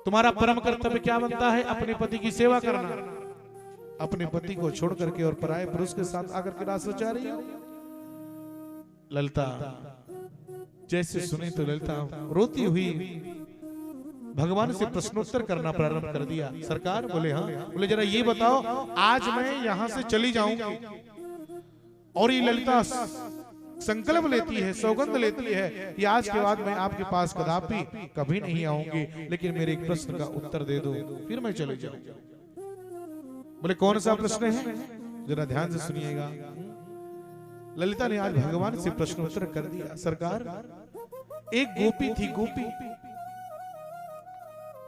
तुम्हारा परम कर्तव्य क्या बनता है? अपने पति की सेवा करना। अपने पति को छोड़ करके और पराये पुरुष के साथ आकर के रास रचा रही हो। ललिता जैसे सुनी तो ललिता रोती हुई भगवान से प्रश्नोत्तर करना प्रारंभ कर दिया। सरकार बोले हाँ। बोले जरा ये बताओ, आज मैं यहां से चली जाऊंगी और ये ललिता संकल्प लेती है, सौगंध लेती है कि आज के बाद मैं आपके पास कदापि कभी नहीं आऊंगी, लेकिन मेरे एक प्रश्न का उत्तर दे दो फिर मैं चले जाऊंगा। बोले कौन सा प्रश्न है, जरा ध्यान से सुनिएगा। ललिता ने आज भगवान से प्रश्नोत्तर कर दिया। सरकार, एक गोपी थी, गोपी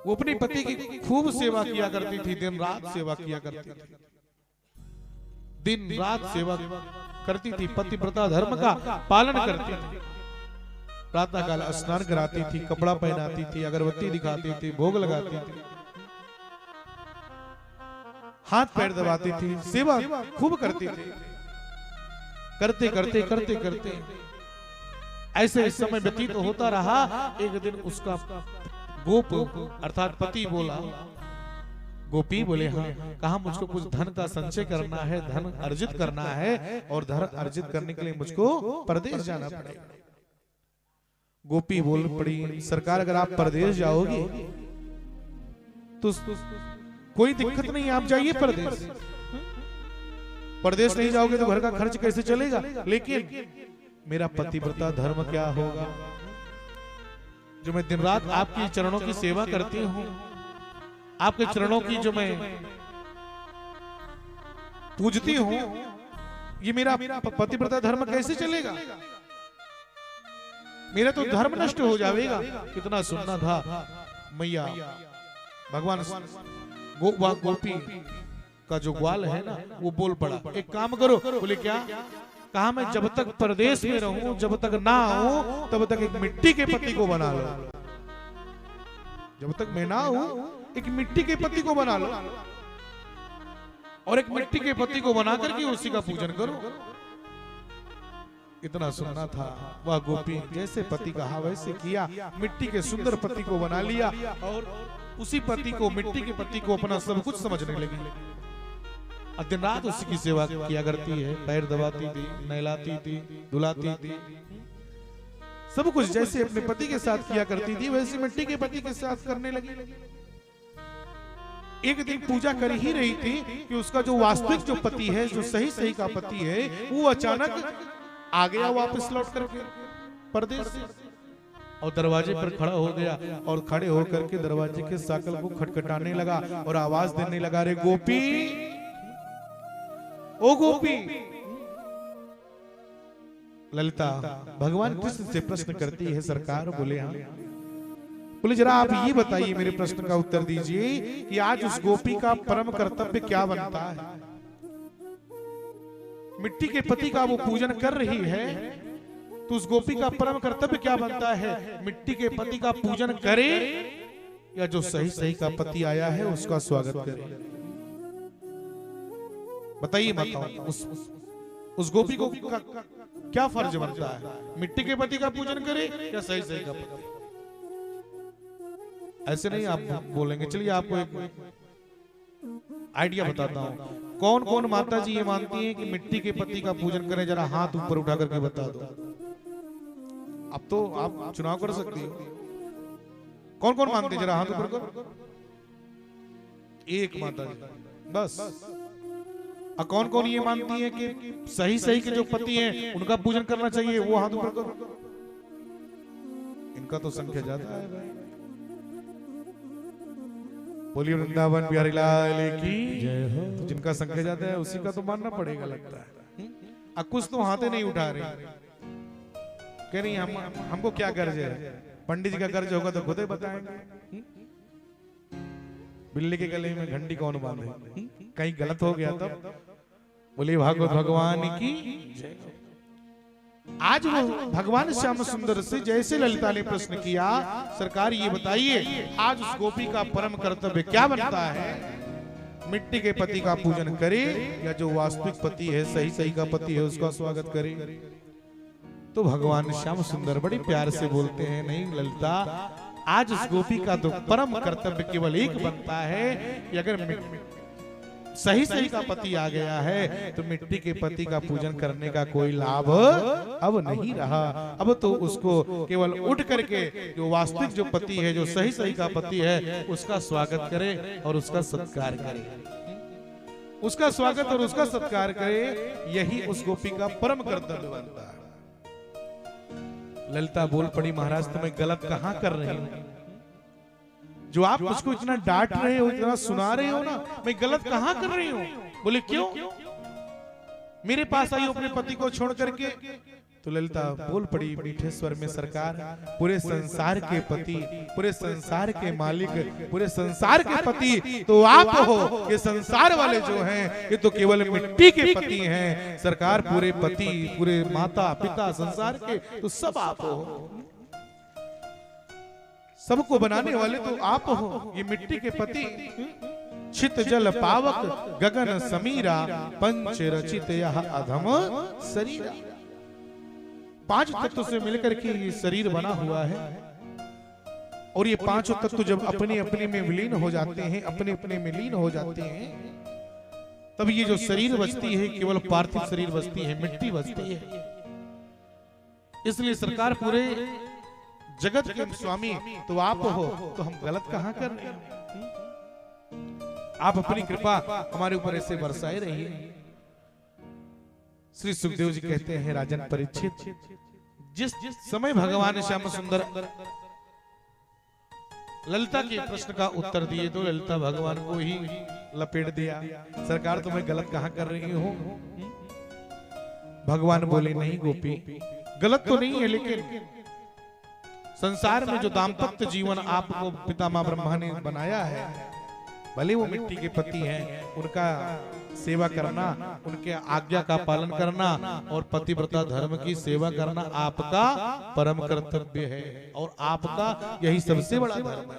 वो अपने पति की खूब सेवा किया करती थी, दिन रात सेवा किया करती थी, दिन रात सेवा करती थी, पतिव्रता धर्म का पालन करती थी। प्रातः काल स्नान कराती थी, कपड़ा पहनाती थी, अगरबत्ती दिखाती थी, भोग लगाती थी, हाथ पैर दबाती थी, सेवा खूब करती थी। करते करते करते करते ऐसे इस समय व्यतीत होता रहा। एक दिन उसका गोप अर्थात पति बोला, गोपी बोले हाँ, कहा मुझको कुछ धन का संचय करना है, धन अर्जित करना है, और धन अर्जित करने के लिए मुझको परदेश जाना पड़ेगा। गोपी बोल पड़ी, सरकार अगर आप परदेश जाओगे तो कोई दिक्कत नहीं, आप जाइए परदेश। परदेश नहीं जाओगे तो घर का खर्च कैसे चलेगा, लेकिन मेरा पतिव्रता धर्म क्या होगा, जो मैं दिन रात आपकी चरणों की सेवा करती हूँ, आपके चरणों की जो मैं पूजती हूँ, ये मेरा पतिव्रता धर्म कैसे चलेगा, मेरा तो धर्म नष्ट हो जाएगा। कितना सुनना था मैया। भगवान गोपी का जो ग्वाल है ना, वो बोल पड़ा, एक काम करो। बोले क्या? कहा मैं जब तक परदेश में रहूं, जब तक ना आऊं, तब तक एक मिट्टी के पति को बना लो। जब तक मैं ना हूं, एक मिट्टी के पति को बना लो, और एक मिट्टी के पति को बना करके उसी का पूजन करो। इतना सुनना था। वह गोपी जैसे पति कहा वैसे किया, मिट्टी के सुंदर पति को बना लिया, और उसी पति को, मिट्टी के पति को अपना सब कुछ समझने लगी। दिन रात उसी की सेवा किया करती है, पैर दबाती थी, नहलाती थी, धुलाती थी, सब कुछ जैसे अपने पति के साथ किया करती थी वैसे मिट्टी के पति के साथ करने लगी। एक दिन पूजा कर ही रही थी कि उसका जो वास्तविक जो पति है, जो सही सही का पति है, वो अचानक आ गया वापस लौट करके परदेश से, और दरवाजे पर खड़ा हो गया, और खड़े होकर के दरवाजे के साकल को खटखटाने लगा और आवाज देने लगा, रे गोपी, ओ गोपी। ललिता भगवान कृष्ण से प्रश्न करती है। सरकार बोले हाँ। बोले जरा आप ये बताइए, मेरे प्रश्न का उत्तर दीजिए कि आज उस गोपी का परम कर्तव्य क्या बनता है। मिट्टी के पति का वो पूजन कर रही है, तो उस गोपी का परम कर्तव्य क्या बनता है? मिट्टी के पति का पूजन करे, या जो सही सही का पति आया है उसका स्वागत करे? बताइए, बताओ उस गोपी को क्या फर्ज बनता है? मिट्टी के पति का पूजन करे या सही सही का पति? ऐसे नहीं आप बोलेंगे। चलिए आपको एक आइडिया बताता हूँ। कौन कौन माता जी ये मानती हैं कि मिट्टी के पति का पूजन करें? जरा हाथ ऊपर उठा करके बता दो। अब तो आप चुनाव कर सकती हो। कौन कौन मानते हैं? जरा हाथ ऊपर करो। एक माता जी बस। कौन कौन ये मानती है कि सही सही के जो पति हैं उनका पूजन करना चाहिए? वो हाथ ऊपर करो। इनका तो संख्या ज्यादा है भाई। बोलिए वृंदावन बिहारी लाल की जय हो। तो जिनका संख्या ज्यादा है उसी का तो मानना पड़ेगा लगता है। अब कुछ तो हाथे नहीं उठा रहे, कह रही हमको क्या कर्ज है? पंडित जी का कर्ज होगा तो खुद ही बताएंगे। बिल्ली के गले में घंटी कौन बांधे? कहीं गलत हो गया तब। बोले भागवत भगवान की जय। आज वो भगवान श्याम सुंदर से जैसे ललिता ने प्रश्न किया, सरकार ये बताइए आज उस गोपी का परम कर्तव्य क्या बनता है? मिट्टी के पति का पूजन करे या जो वास्तविक पति है, सही सही का पति है, उसका स्वागत करे? तो भगवान श्याम सुंदर बड़े प्यार से बोलते हैं, नहीं ललिता, आज उस गोपी का तो परम कर्तव्य केवल एक बनता है कि अगर सही सही का पति आ गया है तो मिट्टी के पति का पूजन करने का कोई लाभ अब नहीं रहा। अब तो उसको केवल उठ करके जो वास्तविक जो पति है, जो सही सही का पति है, उसका स्वागत करे और उसका सत्कार करे, उसका स्वागत और उसका सत्कार करे। यही उस गोपी का परम कर्तव्य बनता है। ललिता बोल पड़ी, महाराज तुम्हें गलत कहां कर रहे हो? जो आप मुझको इतना डांट रहे हो, इतना सुना रहे हो ना, मैं गलत कहां कर रही हूं? बोले क्यों? मेरे पास आई अपने पति को छोड़ करके। तो ललिता बोल पड़ी मीठे स्वर में, सरकार पूरे संसार के पति, पूरे संसार के मालिक, पूरे संसार के पति तो आप हो। ये संसार वाले जो हैं ये तो केवल मिट्टी के पति हैं। सरकार पूरे पति, पूरे माता पिता संसार के तो सब आप हो। सबको बनाने वाले तो आप हो। ये मिट्टी के पति छित जल पावक गगन समीरा पंच रचित यह अधम शरीरा। 5 तत्वों से मिलकर के ये शरीर बना हुआ है। और ये 5 तत्व जब अपने अपने में विलीन हो जाते हैं, अपने अपने में लीन हो जाते हैं, तब ये जो शरीर बचती है केवल पार्थिव शरीर बचती है, मिट्टी बचती है। इसलिए सरकार पूरे जगत के स्वामी तो आप हो, तो हम गलत कहां कर रहे हैं? आप अपनी कृपा हमारे ऊपर ऐसे बरसाए रहिए। श्री सुखदेव जी कहते हैं, राजन परीक्षित, जिस समय भगवान श्याम सुंदर ललिता के प्रश्न का उत्तर दिए तो ललिता भगवान को ही लपेट दिया। सरकार तुम्हें गलत कहां कर रही हो? भगवान बोले, नहीं गोपी, गलत तो नहीं है, लेकिन संसार में जो दाम्पत्य जीवन आपको पितामह ब्रह्मा ने बनाया है, भले वो मिट्टी के पति हैं, उनका सेवा करना, उनके आज्ञा का पालन करना और पतिव्रता धर्म की सेवा करना आपका परम कर्तव्य है और आपका यही सबसे बड़ा धर्म है।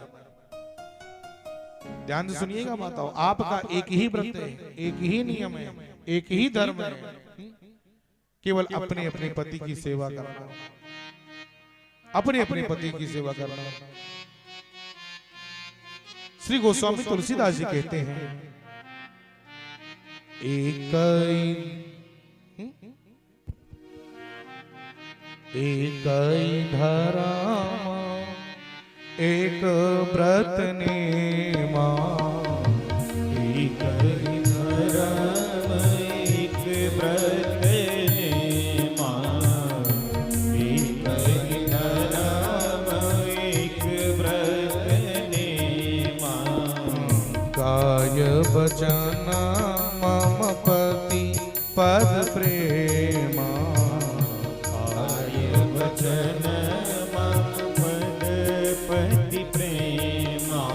ध्यान से सुनिएगा माताओं, आपका एक ही व्रत है, एक ही नियम है, एक ही धर्म है, केवल अपने अपने पति की सेवा करना, अपने अपने पति की सेवा करना। श्री गोस्वामी तुलसीदास जी कहते हैं, एक धर्म एक व्रत नेमा, एक धर्म एक व्रत नेमा, एक धर्म एक व्रत नेमा, काय वचन मम पति पद प्रेमा, काय वचन मम पद पति प्रेमा,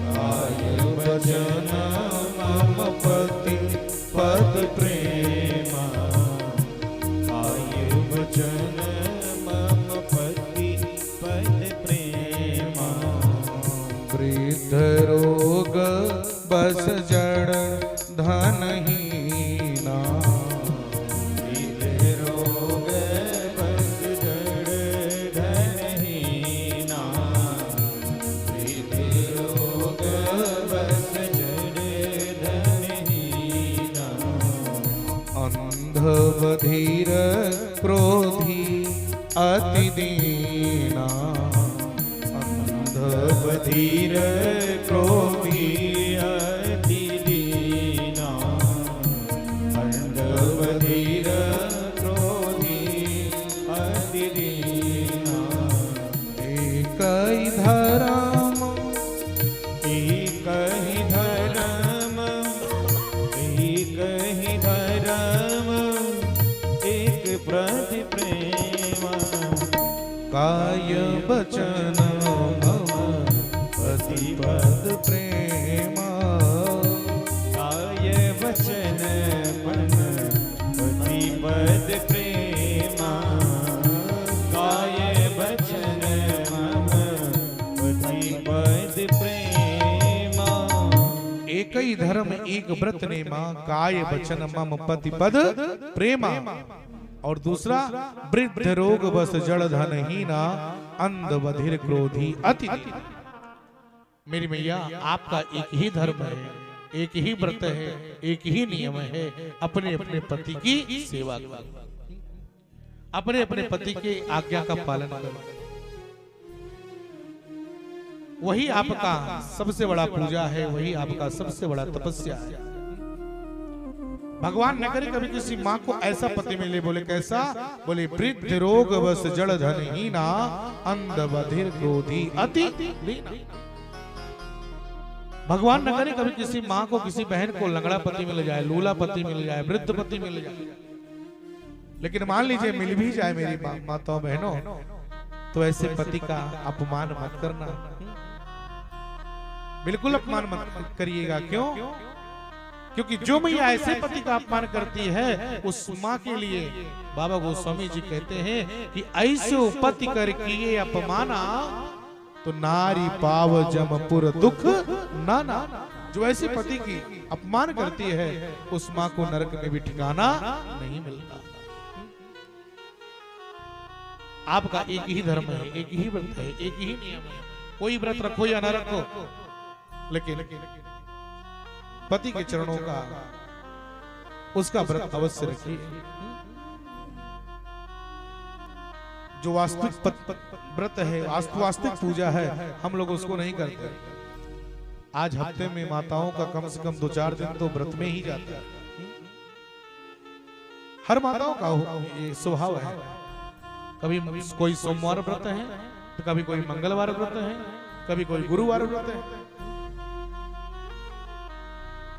काय वचन मम पति पद प्रेमा, काय वचन मम पति पद प्रेमा, वृद्ध रोग बस जड़ धनहीना, वृद्ध रोग बस जड़ धनहीना, वृद्ध रोग बस जड़ धनहीना, अंध बधिर क्रोधी अति दीना, अंध बधिर क्रोधी अति दीना, अंध बधिर क्रोधी अति दीना, एक ही धर्म एक ही धर्म, एक ही धर्म एक प्रति प्रेमा, काय वचन मम पति पद प्रेमा, काय वचन मन पति पद प्रेमा, काय वचन मम पति पद प्रेमा, एक ही धर्म एक व्रत नेमा, काय वचन मम पति पद प्रेमा। और दूसरा, वृद्ध रोग बस जड़ धनहीना, अंध बधिर क्रोधी अति दीना। मेरी मैया, आपका एक ही धर्म है, एक ही व्रत है, एक ही नियम है, अपने अपने पति की सेवा करो, अपने अपने पति के आज्ञा का पालन करो। वही आपका सबसे बड़ा पूजा है, वही आपका सबसे बड़ा तपस्या है। भगवान न करे कभी किसी माँ को ऐसा पति मिले, बोले कैसा, बोले वृद्ध रोग बस जड़ धन हीना, अंध बधिर क्रोधी अति लीना। भगवान न करे कभी किसी माँ को, किसी बहन को लंगड़ा पति मिल जाए, लूला पति मिल जाए, वृद्ध पति मिल जाए। लेकिन मान लीजिए मिल भी जाए मेरी माताओं बहनों, तो ऐसे पति का अपमान मत करना, बिल्कुल अपमान मत करिएगा। क्यों? क्योंकि जो मैया ऐसे पति का अपमान करती है, उस माँ के लिए बाबा गोस्वामी जी कहते हैं कि ऐसे पति कर किए अपमाना, तो नारी पाव जमपुर दुख नाना। जो ऐसे पति की अपमान करती है, उस माँ को नरक में भी ठिकाना नहीं मिलता। आपका एक ही धर्म है, एक ही व्रत है, एक ही नियम है। कोई व्रत रखो या न रखो, लेकिन पति के चरणों का, उसका व्रत अवश्य रखिए। जो वास्तविक व्रत है, वास्तविक पूजा है, हम लोग उसको नहीं करते। आज हफ्ते में माताओं का कम से कम 2-4 दिन तो व्रत में ही जाता है। हर माताओं का ये स्वभाव है। कभी कोई सोमवार व्रत है, तो कभी कोई मंगलवार व्रत है, कभी कोई गुरुवार व्रत है।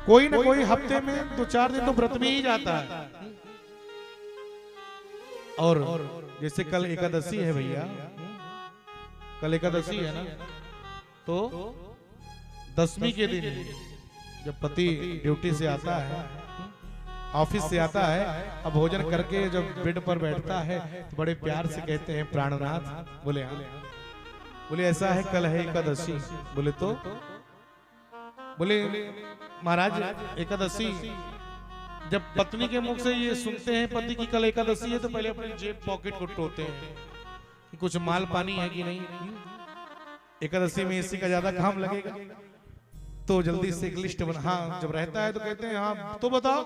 कोई ना कोई हफ्ते में 2-4 दिन तो व्रत में ही जाता है। और जैसे कल एकादशी है भैया, कल एकादशी है ना, तो 10वीं के दिन जब पति ड्यूटी से आता है, ऑफिस से आता है, अब भोजन करके जब बेड पर बैठता है, तो बड़े प्यार से कहते हैं प्राणनाथ। बोले हाँ। बोले ऐसा है, कल है एकादशी। बोले तो बोले महाराज एकादशी, जब पत्नी के मुख से ये सुनते हैं पति की कल एकादशी है, तो पहले अपनी जेब पॉकेट को टोते हैं कि कुछ माल पानी है कि नहीं। एकादशी में इसी का ज्यादा काम लगेगा, तो जल्दी से एक लिस्ट बना। हाँ, जब रहता है तो कहते हैं हाँ तो बताओ।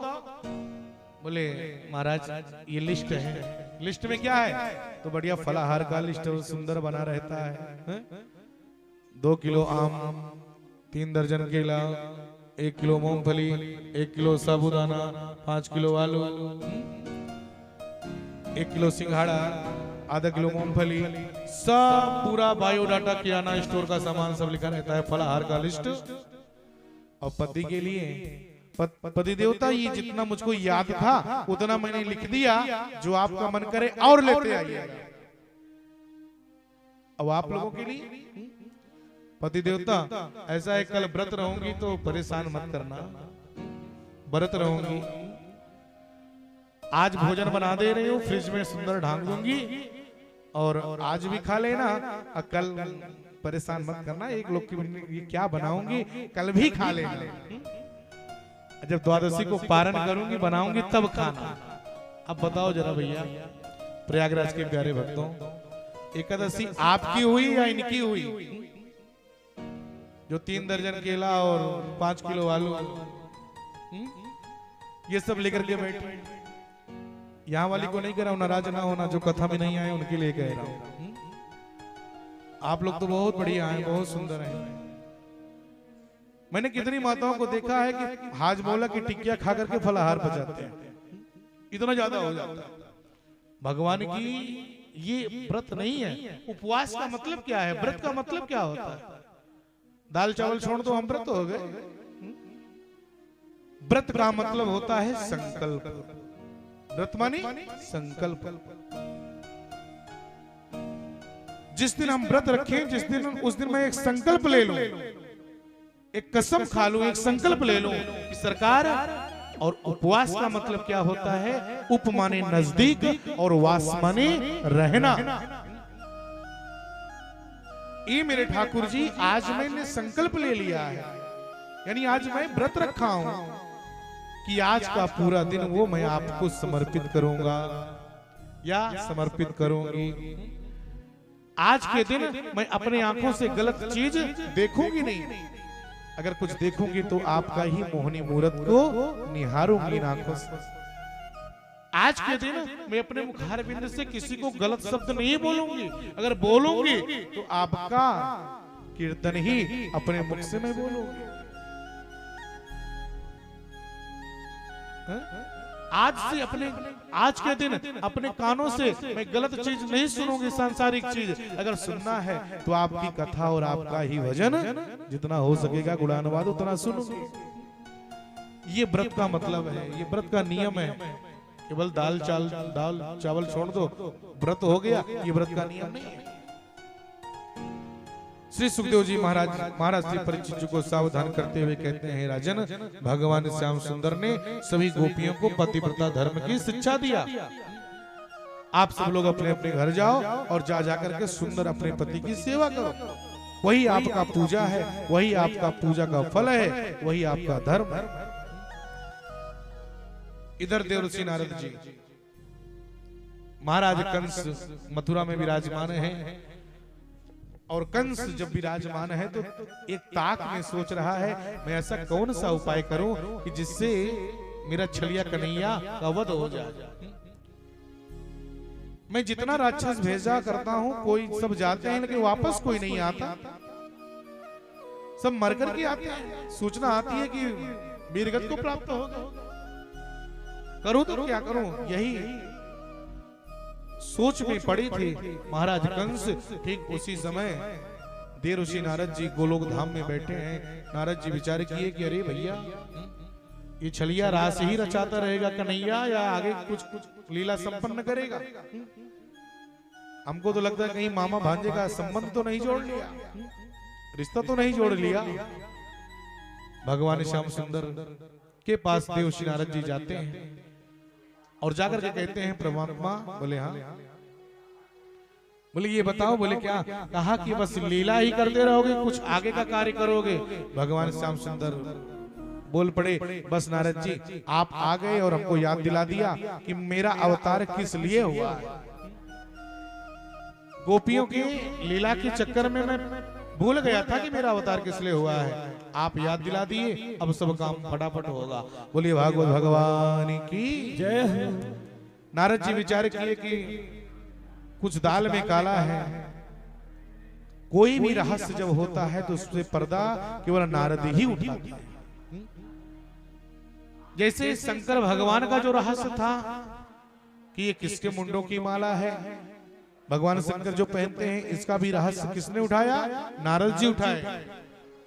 बोले महाराज ये लिस्ट है। लिस्ट में क्या है? तो बढ़िया फलाहार का लिस्ट सुंदर बना रहता है। 2 किलो आम, 3 दर्जन केला, 1 किलो मूंगफली, 1 किलो साबूदाना, 5 किलो आलू, 1 किलो सिंघाड़ा, आधा किलो मूंगफली, सब पूरा बायोडाटा किराना स्टोर का सामान सब लिखा रहता है, फलाहार का लिस्ट। और पति के लिए पति देवता, ये जितना मुझको याद था उतना मैंने लिख दिया, जो आपका मन करे और लेते आइए। अब आप लोगों के लिए पति देवता ऐसा है, कल व्रत रहूंगी तो परेशान मत करना, व्रत रहूंगी, आज भोजन बना दे रही हूँ, फ्रिज में सुंदर ढांक दूंगी और आज भी खा लेना, और कल परेशान मत करना, एक लोग की ये क्या बनाऊंगी कल भी खा लेना, जब द्वादशी को पारण करूंगी बनाऊंगी तब खाना। अब बताओ जरा भैया प्रयागराज के प्यारे भक्तों, एकादशी आपकी हुई या इनकी हुई? जो 3 दर्जन केला और 5 किलो आलू ये सब लेकर के बैठे। यहाँ वाली को नहीं कह रहा हूं, नाराज ना होना, जो कथा में नहीं आए उनके लिए कह रहा हूं। आप लोग तो बहुत बढ़िया हैं, बहुत सुंदर हैं। मैंने कितनी माताओं को देखा है कि हाजमोला की टिक्किया खा करके फलाहार पचाते हैं, इतना ज्यादा हो जाता है। भगवान की ये व्रत नहीं है। उपवास का मतलब क्या है? व्रत का मतलब क्या होता है? दाल चावल छोड़ दो, हम व्रत हो गए। व्रत का मतलब होता है संकल्प। व्रत मानी संकल्प। जिस दिन हम व्रत रखें, जिस दिन उस दिन मैं एक संकल्प ले लूं, एक कसम खा लूं, एक संकल्प ले लूं कि सरकार। और उपवास का मतलब क्या होता है? उप माने नजदीक और वास माने रहना। ये मेरे ठाकुर जी आज मैंने संकल्प ले लिया है, यानी आज मैं व्रत रखा हूं कि आज का पूरा दिन वो मैं आपको समर्पित करूंगा या समर्पित करूंगी। आज के दिन मैं अपने आंखों से गलत चीज देखूंगी नहीं, अगर कुछ देखूंगी तो आपका ही मोहनी मूरत को निहारूंगी इन आंखों से। आज के दिन मैं अपने मुखार बिंद से किसी को गलत शब्द नहीं बोलूंगी, अगर बोलूंगी तो आपका कीर्तन ही अपने मुख से मैं बोलूंगी। आज से आज के दिन अपने कानों से मैं गलत चीज नहीं सुनूंगी, सांसारिक चीज। अगर सुनना है तो आपकी कथा और आपका ही भजन जितना हो सकेगा गुणानुवाद उतना सुनूंगी। ये व्रत का मतलब है, ये व्रत का नियम है। केवल दाल चावल छोड़ दो व्रत हो गया, ये व्रत का नियम नहीं है। श्री सुखदेव जी महाराज श्री परीक्षित जी को सावधान करते हुए कहते हैं, राजन, भगवान श्याम सुंदर ने सभी गोपियों को पतिव्रता धर्म की शिक्षा दिया। आप सब लोग अपने अपने घर जाओ और जा जाकर के सुंदर अपने पति की सेवा करो। वही आपका पूजा है, वही आपका पूजा का फल है, वही आपका धर्म है। इधर देवर्षि नारद जी, महाराज कंस मथुरा में विराजमान हैं और कंस जब विराजमान है तो एक ताक में सोच रहा है, मैं ऐसा कौन सा उपाय करूं कि जिससे मेरा छलिया कन्हैया का वध हो जाए। मैं जितना राक्षस भेजा करता हूं, कोई सब जाते हैं लेकिन वापस कोई नहीं आता, सब मरकर के आते हैं। सूचना आती है कि वीरगति को प्राप्त होगा, करूं तो क्या करूं। यही सोच में पड़ी थी महाराज कंस। ठीक उसी समय देवर्षि नारद जी गोलोक धाम में बैठे हैं। नारद जी विचार किए कि अरे भैया, ये छलिया रास ही रचाता रहेगा कन्हैया या आगे कुछ लीला संपन्न करेगा। हमको तो लगता है कहीं मामा भांजे का संबंध तो नहीं जोड़ लिया, रिश्ता तो नहीं जोड़ लिया। भगवान श्याम सुंदर के पास देवर्षि नारद जी जाते हैं और जाकर के कहते हैं, परमात्मा। बोले हाँ। बोले ये बताओ। बोले क्या? कहा कि बस लीला ही करते रहोगे, कुछ आगे का कार्य करोगे। भगवान श्याम सुंदर बोल पड़े, बस नारद जी आप आ गए और हमको याद दिला दिया कि मेरा अवतार किस लिए हुआ है। गोपियों की लीला के चक्कर में मैं भूल गया था कि मेरा अवतार किस लिए हुआ है। आप याद दिला दिए, अब सब काम फटाफट होगा। बोलिए भागवत भगवान की जय। नारद जी विचार किए कि कुछ दाल में काला है। कोई भी रहस्य जब होता है तो उससे पर्दा केवल नारद ही उठाते हैं। जैसे शंकर भगवान का जो रहस्य था कि ये किसके मुंडों की माला है, भगवान शंकर जो पहनते हैं, इसका भी रहस्य किसने उठाया? नारद जी उठाए।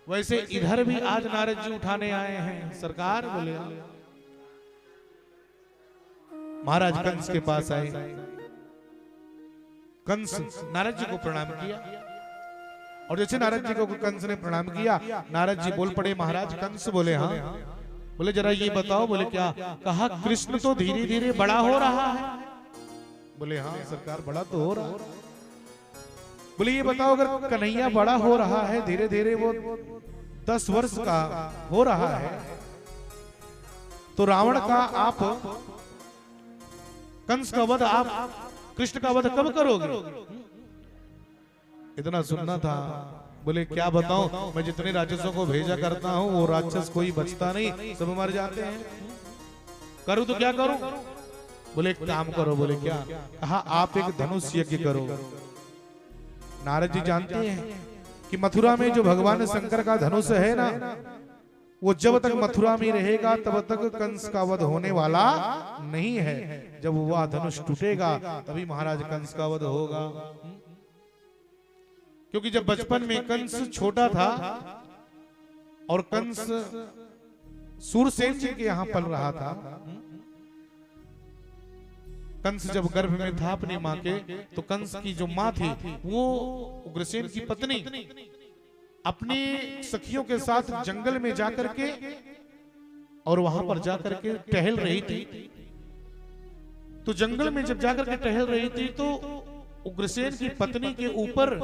वैसे इधर भी आज नारद जी उठाने आए हैं। सरकार बोले, महाराज कंस के पास आए। कंस नारद जी को प्रणाम किया और जैसे नारद जी को कंस ने प्रणाम किया, नारद जी बोल पड़े, महाराज कंस। बोले हाँ। बोले जरा ये बताओ। बोले क्या? कहा कृष्ण तो धीरे धीरे बड़ा हो रहा है। बोले हाँ सरकार, बड़ा तो हो रहा है। बोले ये बताओ, अगर कन्हैया बड़ा हो रहा है धीरे धीरे, वो 10 वर्ष का हो रहा है, तो रावण का आप कंस का वध, आप कृष्ण का वध कब करोगे? इतना सुनना था। बोले क्या बताऊं, मैं जितने राक्षसों को भेजा करता हूं वो राक्षस कोई बचता नहीं, सब मर जाते हैं। करूं तो क्या करूं? बोले एक काम करो। बोले क्या? कहा आप एक धनुष यज्ञ करो। नारद जी जानते हैं कि मथुरा में जो भगवान शंकर का धनुष है ना, वो जब तक मथुरा में रहेगा तब तक कंस का वध होने वाला नहीं है। जब वह धनुष टूटेगा तभी महाराज कंस का वध होगा। क्योंकि जब बचपन में कंस छोटा था और कंस सूरसेन जी के यहाँ पल रहा था, कंस जब गर्भ में था अपनी माँ के, तो कंस की जो माँ थी वो उग्रसेन की पत्नी अपनी सखियों के साथ जंगल में जाकर के और वहां पर जाकर के टहल रही थी। तो जंगल में जब जाकर के टहल रही थी तो उग्रसेन की पत्नी के ऊपर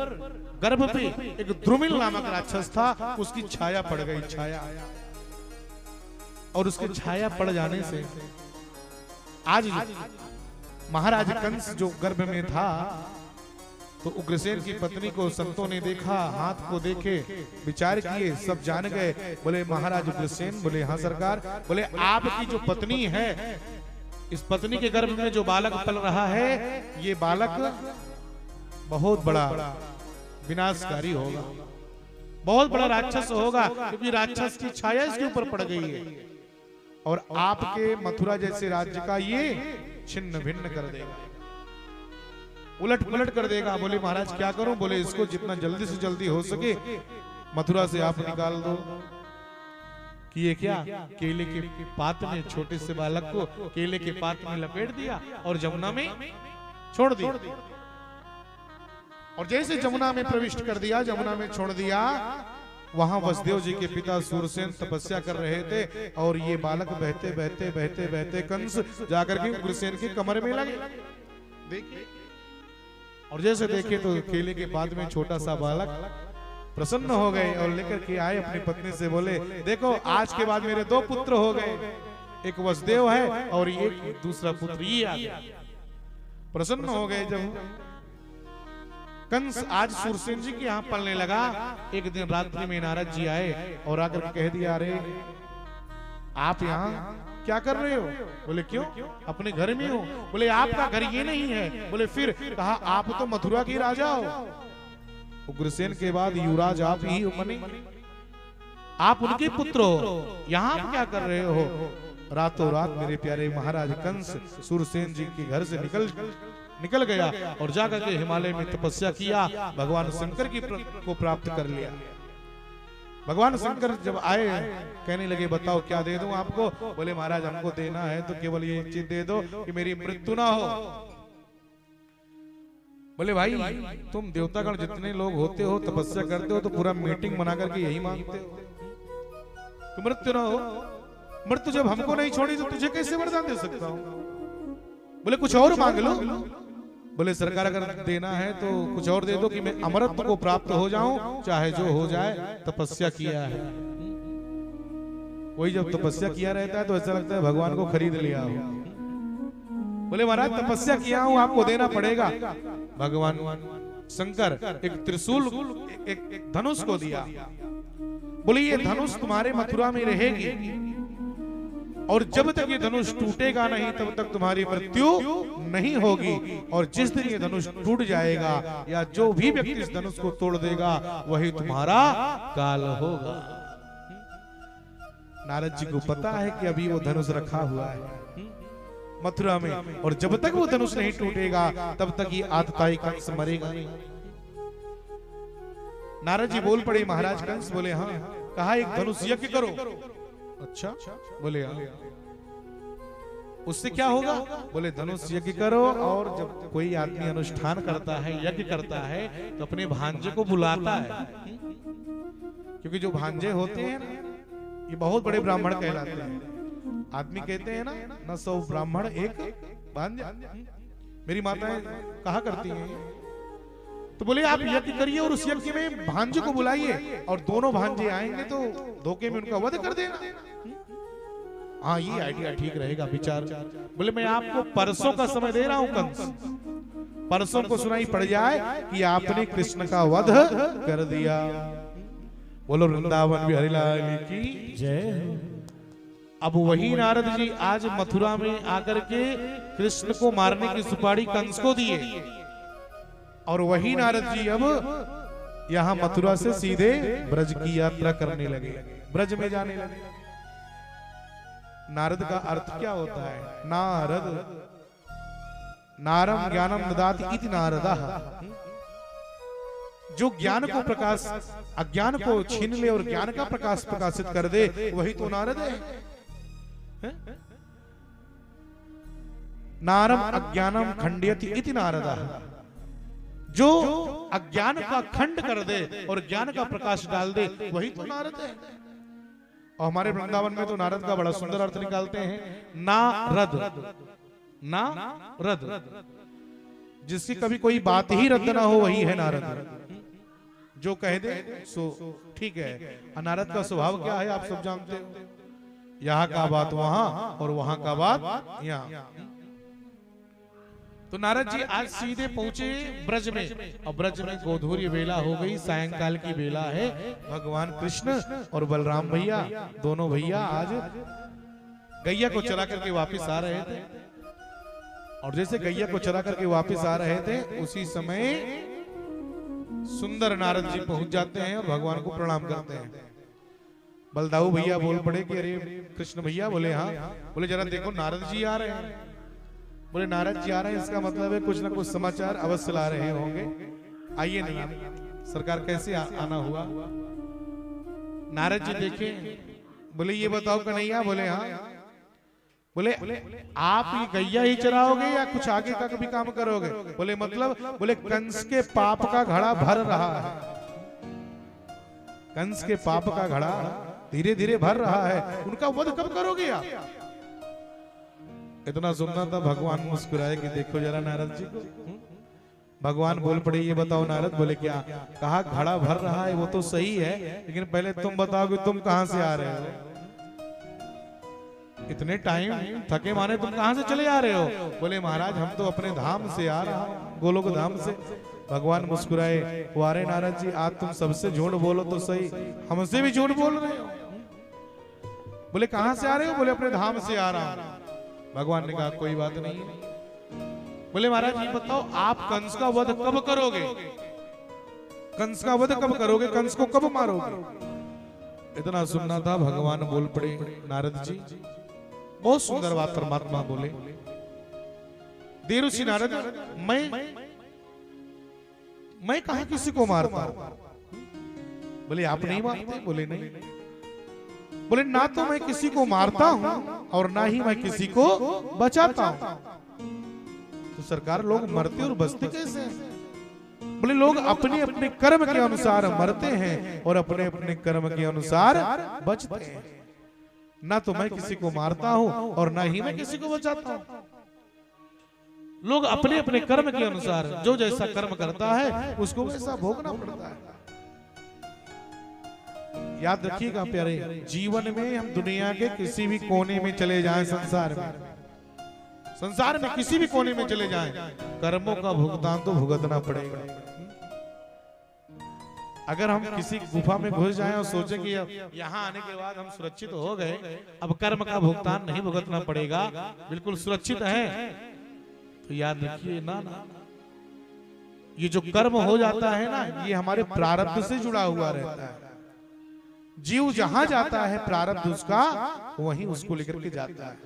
गर्भ पे एक द्रुमिल नामक राक्षस था, उसकी छाया पड़ गई। छाया, और उसके छाया पड़ जाने से आज महाराज कंस जो गर्भ में था तो उग्रसेन की पत्नी को संतों ने देखा, हाथ को देखे, विचार किए, सब जान गए। बोले महाराज उग्रसेन, बोले हाँ सरकार, बोले आपकी जो पत्नी है, इस पत्नी के गर्भ में जो बालक पल रहा है, ये बालक बहुत बड़ा विनाशकारी होगा, बहुत बड़ा राक्षस होगा, क्योंकि राक्षस की छाया इसके ऊपर पड़ गई है और आपके मथुरा जैसे राज्य का ये छिन्न भिन्न कर देगा, उलट पुलट कर देगा। बोले महाराज क्या करूं? बोले इसको जितना जल्दी से जल्दी हो सके मथुरा से आप निकाल दो। कि ये क्या? केले के पात में छोटे से बालक को केले के पात में लपेट दिया और जमुना में छोड़ दिया, और जैसे जमुना में प्रविष्ट कर दिया, जमुना में छोड़ दिया, वहां वसुदेव जी के पिता सूरसेन तपस्या कर रहे थे और ये बालक बहते बहते बहते बहते कंस जाकर के उग्रसेन की कमर में लगे। देखिए, और जैसे देखे तो केले के पात में छोटा सा बालक प्रसन्न हो गए और लेकर के आए अपनी पत्नी से, बोले देखो आज के बाद मेरे दो पुत्र हो गए, एक वसुदेव है और एक दूसरा पुत्र ये आ गया। प्रसन्न हो गए जब कंस आज सूरसेन जी के यहाँ पलने लगा। एक दिन रात्रि में नारद जी आए और आकर कह दिया, अरे आप यहाँ क्या कर रहे हो? बोले क्यों? अपने घर में हो। बोले आपका घर ये नहीं है। बोले फिर? कहा आप तो मथुरा के राजा हो, उग्रसेन के बाद युवराज आप ही बने, आप उनके पुत्र हो, यहाँ आप क्या कर रहे हो? रातों रात मेरे प्यारे महाराज कंस सूरसेन जी के घर से निकल गया और जाकर के हिमालय में तपस्या किया, भगवान शंकर को प्राप्त कर लिया। भगवान शंकर जब आए कहने लगे बताओ क्या दे दूं आपको? बोले महाराज हमको देना है तो केवल ये चीज दे दो कि मेरी मृत्यु ना हो। बोले भाई तुम देवतागण जितने लोग होते हो, तपस्या करते हो, तो पूरा मीटिंग बना करके यही मांगते हो कि मृत्यु ना हो। मृत्यु जब हमको नहीं छोड़ी तो तुझे कैसे वरदान दे सकता हूं? बोले कुछ और मांग लो। बोले सरकार अगर देना है तो कुछ और दे दो कि मैं अमरत्व को प्राप्त हो जाऊं, चाहे जो हो जाए, तपस्या किया है। वही जब तपस्या किया रहता है तो ऐसा लगता है भगवान को खरीद लिया हो। बोले महाराज तपस्या किया हूं, आपको देना पड़ेगा। भगवान शंकर एक त्रिशूल, एक धनुष को दिया। बोले ये धनुष तुम्हारे मथुरा में रहेगी और जब तक ये धनुष टूटेगा नहीं तब तक तुम्हारी मृत्यु नहीं होगी, और जिस दिन ये धनुष टूट जाएगा या जो भी व्यक्ति इस धनुष को तोड़ देगा वही तुम्हारा काल होगा। नारद जी को पता है कि अभी वो धनुष रखा हुआ है मथुरा में, और जब तक वो धनुष नहीं टूटेगा तब तक ये आतताई कंस मरेगा नहीं। नारद जी बोल पड़े महाराज कंस। बोले हाँ। कहा एक धनुष यज्ञ करो। अच्छा? बोले हाँ। उससे क्या होगा? बोले धनुष यज्ञ करो, और जब कोई आदमी अनुष्ठान करता है, यज्ञ करता है, तो अपने भांजे को बुलाता है, क्योंकि जो भांजे होते हैं ना ये बहुत बड़े ब्राह्मण कहलाते हैं। आदमी कहते हैं ना 100 ब्राह्मण एक भांजा, मेरी माताएं कहा करती हैं। तो बोले आप यज्ञ करिए और उस यज्ञ में भांजे को बुलाइए, और दोनों भांजे आएंगे तो धोखे में उनका वध कर देना। हाँ ये आइडिया ठीक रहेगा, विचार। बोले मैं आपको परसों का समय दे रहा हूं कंस, परसों को सुनाई पड़ जाए कि आपने कृष्ण का वध कर दिया। बोलो वृंदावन बिहारी लाल की जय। अब वही नारद जी आज मथुरा में आकर के कृष्ण को मारने की सुपारी कंस को दिए, और वही नारद जी अब यहाँ मथुरा से सीधे ब्रज की यात्रा करने लगे, ब्रज में जाने लगे। नारद का अर्थ क्या होता है? नारद, नारम ज्ञानम ददाति इति नारदः। जो ज्ञान को प्रकाश, अज्ञान को छीन ले और ज्ञान का प्रकाश प्रकाशित कर दे, वही तो नारद है। नारम अज्ञानम खंडयति इति नारदः। जो अज्ञान का खंड कर दे और ज्ञान का प्रकाश डाल दे, वही तो नारद है। और हमारे वृंदावन में तो नारद का बड़ा सुंदर अर्थ निकालते हैं, नारद, नारद, जिसकी कभी कोई बात ही रद्द ना हो वही है नारद। जो कह दे सो ठीक है। नारद का स्वभाव क्या है आप सब जानते हो, यहाँ का बात वहां और वहां का बात यहाँ। तो नारद जी आज सीधे पहुंचे ब्रज में, और ब्रज में गोधूरी बेला हो गई, सायंकाल की बेला है। भगवान कृष्ण और बलराम भैया, दोनों भैया आज गैया को चरा करके वापिस आ रहे थे। और जैसे गैया को चरा करके वापिस आ रहे थे, उसी समय सुंदर नारद जी पहुंच जाते हैं और भगवान को प्रणाम करते हैं। बलदाऊ भैया बोल पड़े कि अरे कृष्ण भैया, बोले हाँ। बोले जरा देखो नारद जी आ रहे हैं। बोले नारद जी आ रहे हैं, इसका मतलब है कुछ ना कुछ समाचार अवश्य ला रहे होंगे। आइए नहीं, सरकार कैसे आना हुआ। नारद जी देखे, बोले ये बताओ कन्हैया। बोले हाँ। बोले आप ये गैया ही चराओगे या कुछ आगे का भी काम करोगे। बोले मतलब, बोले कंस के पाप का घड़ा भर रहा है, कंस के पाप का घड़ा धीरे धीरे भर रहा है, उनका वध कब करोगे आप। इतना सुनना था, भगवान मुस्कुराए कि देखो जरा नारद जी को। भगवान बोल पड़े, ये बताओ नारद। बोले क्या। कहा घड़ा भर रहा है वो तो सही है, लेकिन पहले तुम बताओ कि तुम कहां से आ रहे हो। इतने टाइम थके माने तुम कहां से चले आ रहे हो। बोले महाराज हम तो अपने धाम से आ रहा हूं, गोलोक धाम से। भगवान मुस्कुराए, वारे नारद जी आज तुम सबसे झूठ बोलो तो सही, हमसे भी झूठ बोल रहे हो। बोले कहां से आ रहे हो। बोले अपने धाम से आ रहा हूं। भगवान ने कहा कोई बात नहीं है। बोले महाराज ये बताओ आप कंस का वध कब करोगे, कंस का वध कब करोगे, कंस को कब मारोगे। इतना सुनना था, भगवान बोल पड़े नारद जी, बहुत सुंदर बात परमात्मा बोले। देवऋषि नारद, मैं कहा किसी को मारता हूं। बोले आप नहीं मारते। बोले नहीं। बोले ना तो मैं किसी को मारता हूं और ना ही मैं किसी को बचाता हूं। तो सरकार लोग मरते और बचते कैसे हैं। बोले लोग अपने अपने कर्म के अनुसार मरते हैं और अपने अपने कर्म के अनुसार बचते हैं। ना तो मैं किसी को मारता हूं और ना ही मैं किसी को बचाता हूं। लोग अपने अपने कर्म के अनुसार जो जैसा कर्म करता है उसको वैसा भोगना पड़ता है। याद रखिएगा प्यारे, जीवन में हम दुनिया के किसी भी कोने में चले जाएं, संसार में किसी भी कोने में चले जाएं, कर्मों का भुगतान तो भुगतना पड़ेगा। अगर हम किसी गुफा में घुस जाएं और सोचें कि यहाँ आने के बाद हम सुरक्षित हो गए, अब कर्म का भुगतान नहीं भुगतना पड़ेगा, बिल्कुल सुरक्षित है, तो याद रखिए ना, ये जो कर्म हो जाता है ना, ये हमारे प्रारब्ध से जुड़ा हुआ रहता है। जीव जहां जाता है प्रारब्ध उसका वहीं उसको लेकर के जाता है।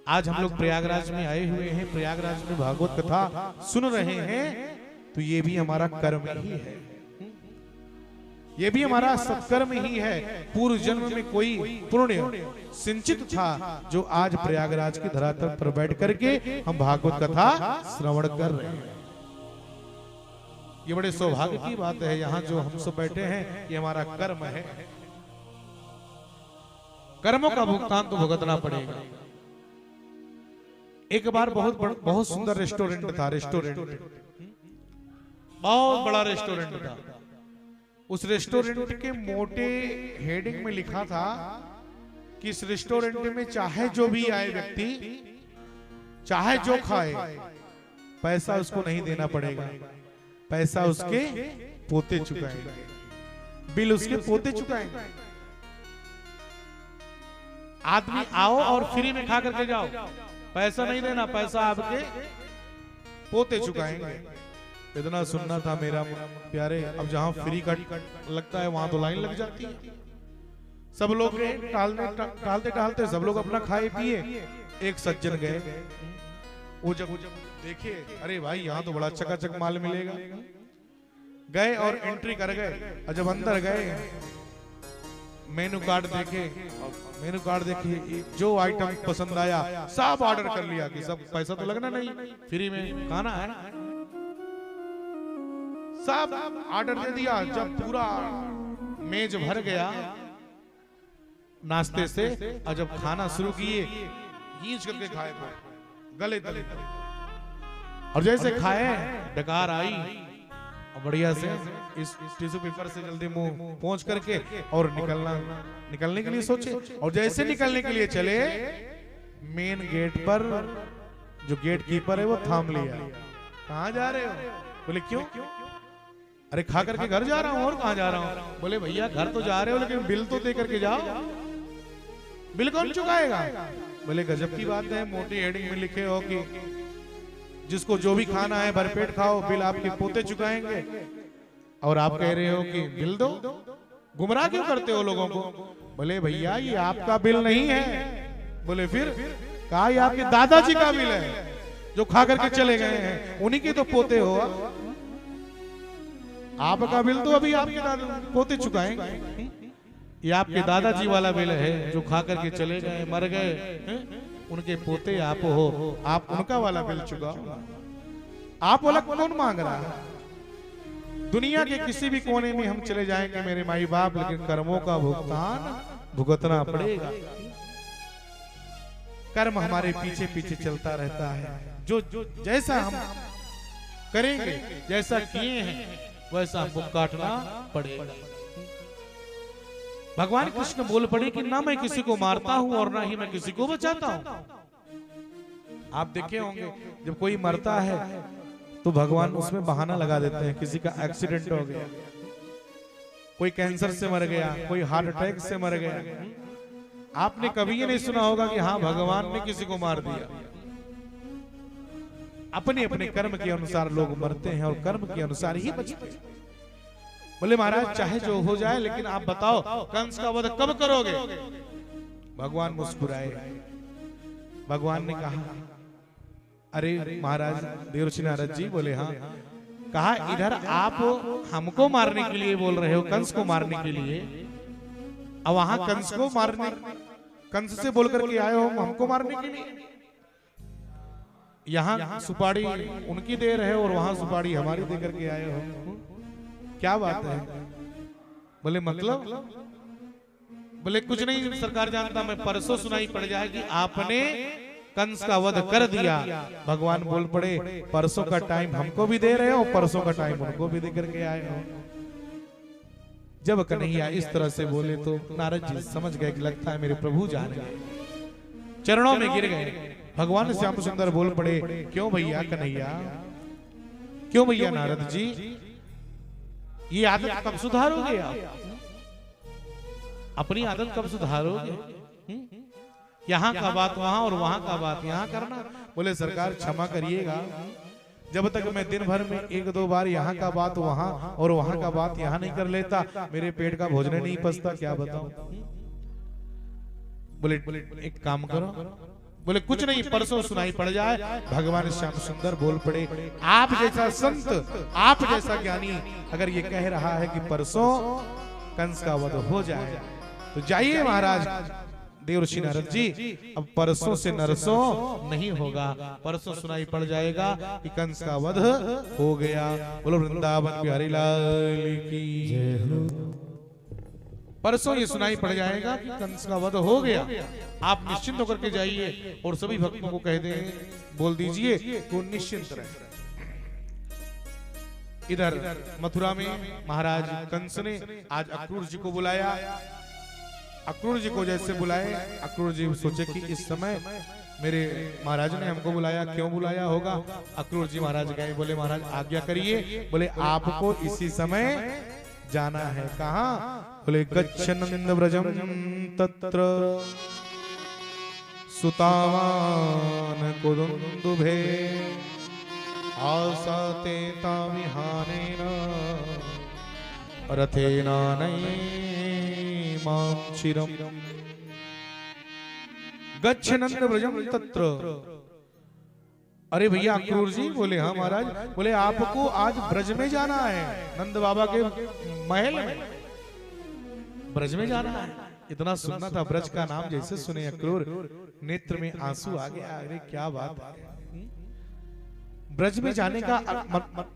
आज हम लोग प्रयागराज में आए हुए हैं, प्रयागराज में भागवत कथा सुन रहे हैं, तो ये भी हमारा कर्म ही है, ये भी हमारा सत्कर्म ही है। पूर्व जन्म में कोई पुण्य सिंचित था जो आज प्रयागराज की धरातल पर बैठ करके हम भागवत कथा श्रवण कर रहे हैं। ये बड़े सौभाग्य की बात है, यहाँ जो हम सब बैठे हैं ये हमारा कर्म है। कर्मों का भुगतान तो भुगतना पड़ेगा। एक बार बहुत सुंदर रेस्टोरेंट था, बहुत बड़ा रेस्टोरेंट था। उस रेस्टोरेंट के मोटे हेडिंग में लिखा था कि इस रेस्टोरेंट में चाहे जो भी आए व्यक्ति, चाहे जो खाए, पैसा उसको नहीं देना पड़ेगा, पैसा उसके पोते चुकाएंगे, बिल उसके पोते चुकाएंगे। आदमी आओ और फ्री में खा करके जाओ, पैसा नहीं देना, पैसा आपके पोते चुकाएंगे। इतना सुनना था मेरा प्यारे। अब जहां फ्री का लगता है वहां तो लाइन लग जाती है, सब लोग टहलते टहलते सब लोग अपना खाए पिए। एक सज्जन गए, वो जब देखे अरे भाई यहाँ तो बड़ा चकाचक माल मिलेगा, गए और एंट्री कर गए। और जब अंदर गए मेनू कार्ड देखे, जो आइटम पसंद आया सब ऑर्डर कर लिया कि सब पैसा तो लगना नहीं, फ्री में खाना है, सब ऑर्डर दे दिया। जब पूरा मेज भर गया नाश्ते से, और जब खाना शुरू किए हींच करके खाए थे, गले तले, और जैसे खाए डकार आई और बढ़िया से इस टिश्यू पेपर से जल्दी मुंह पोंछ करके और निकलने के लिए सोचे। और जैसे निकलने के लिए चले, मेन गेट पर जो गेट कीपर है वो थाम लिया। कहाँ जा रहे हो? बोले क्यों? अरे खा करके घर जा रहा हूँ। और कहाँ जा रहा हूँ? बोले भैया घर तो जा रहे हो लेकिन बिल तो दे करके जाओ। बिल कौन चुकाएगा? बोले गजब की बात है, मोटी हेडिंग में लिखे हो कि जिसको जो भी खाना है भरपेट खाओ, बिल आपके पोते चुकाएंगे, और आप कह रहे हो कि बिल दो। गुमराह क्यों करते हो लोगों को? बोले भैया ये आपका बिल नहीं है। बोले फिर? कहा ये आपके दादाजी का बिल है जो खा करके चले गए हैं, उन्हीं के तो पोते हो। आपका बिल तो अभी आपके दादा पोते चुकाएंगे। ये आपके दादाजी वाला बिल है जो खा करके चले गए, मर गए, उनके पोते आप हो, आप उनका वाला बिल चुकाओ। आप वाला कौन मांग रहा है? दुनिया के किसी भी कोने में हम चले जाएंगे मेरे माई बाप, लेकिन कर्मों का भुगतान भुगतना पड़ेगा। कर्म हमारे पीछे पीछे चलता रहता है। जो जैसा हम करेंगे, जैसा किए हैं वैसा हमको काटना पड़ेगा। भगवान कृष्ण बोल पड़े कि ना मैं किसी को मारता हूं और ना ही मैं किसी को बचाता हूं। आप देखे होंगे जब कोई मरता है तो भगवान उसमें बहाना लगा देते हैं। किसी का एक्सीडेंट हो गया, कोई कैंसर से मर गया, कोई हार्ट अटैक से मर गया, आपने कभी ये नहीं सुना होगा कि हाँ भगवान ने किसी को मार दिया। अपने अपने कर्म के अनुसार लोग मरते हैं और कर्म के अनुसार ही बचते हैं। बोले महाराज चाहे जो हो जाए, लेकिन आप बताओ कंस का वध कब करोगे? भगवान मुस्कुराए। भगवान ने कहा अरे महाराज देवर्षि नारद जी, बोले हाँ। कहा इधर आप हमको मारने के लिए बोल रहे हो, कंस को मारने के लिए, अब वहां कंस को मारने, कंस से बोल करके आए हो हमको मारने के लिए। यहाँ सुपारी उनकी दे रहे हो और वहां सुपारी हमारी दे करके आए हो, क्या बात है? बोले मतलब? बोले कुछ नहीं सरकार जानता, मैं परसों सुनाई पड़ जाएगी आपने कंस का वध कर दिया। भगवान बोल पड़े परसों का टाइम हमको भी दे रहे हो, परसों का टाइम उनको भी दे करके आए हो। जब कन्हैया इस तरह से बोले तो नारद जी समझ गए कि लगता है मेरे प्रभु जान गए, चरणों में गिर गए। भगवान श्याम सुंदर बोल पड़े क्यों भैया कन्हैया, क्यों भैया नारद जी, ये आदत कब सुधारोगे आप? अपनी आदत कब सुधारोगे? यहाँ का बात वहां और वहां का बात यहाँ करना। बोले सरकार क्षमा करिएगा, जब तक मैं दिन भर में एक दो बार यहाँ का बात वहां और वहां का बात यहाँ नहीं कर लेता, मेरे पेट का भोजन नहीं पचता, क्या बताऊं। बोले एक काम करो, बोले कुछ नहीं परसों सुनाई पड़ जाए। भगवान श्याम सुंदर बोल पड़े आप जैसा संत, आप जैसा ज्ञानी अगर ये कह रहा है कि परसों कंस का वध हो जाए तो जाइए महाराज देवर्षि नारद जी, अब परसों से नरसों नहीं होगा, परसों सुनाई पड़ जाएगा कि कंस का वध हो गया। बोलो वृंदावन बिहारी लाल की जय हो। परसों ये सुनाई पड़ जाएगा कि कंस का वध हो गया। आप निश्चिंत होकर के जाइए और सभी भक्तों को कह दें, बोल दीजिए तो निश्चिंत रहे। इधर मथुरा में महाराज कंस ने आज अक्रूर जी को बुलाया। अक्रूर जी को जैसे बुलाए, अक्रूर जी सोचे कि इस समय मेरे महाराज ने हमको बुलाया, क्यों बुलाया होगा। अक्रूर जी महाराज गए, बोले महाराज आज्ञा करिए। बोले आपको इसी समय जाना है। कहाँ? बोले गच्छन्नंद व्रजम तत्र सुतावान कुदुन्दुभे आसाते ताविहानेन रथेनानैमां चिरम् गच्छन्नंद व्रजम तत्र। अरे भैया अक्रूर जी, बोले हाँ महाराज। बोले आपको आज ब्रज में जाना है, नंद बाबा के महल में ब्रज में जाना है। इतना सुनना था, ब्रज का नाम जैसे सुने अक्रूर नेत्र में आंसू आ गया। अरे क्या बात है, ब्रज में जाने का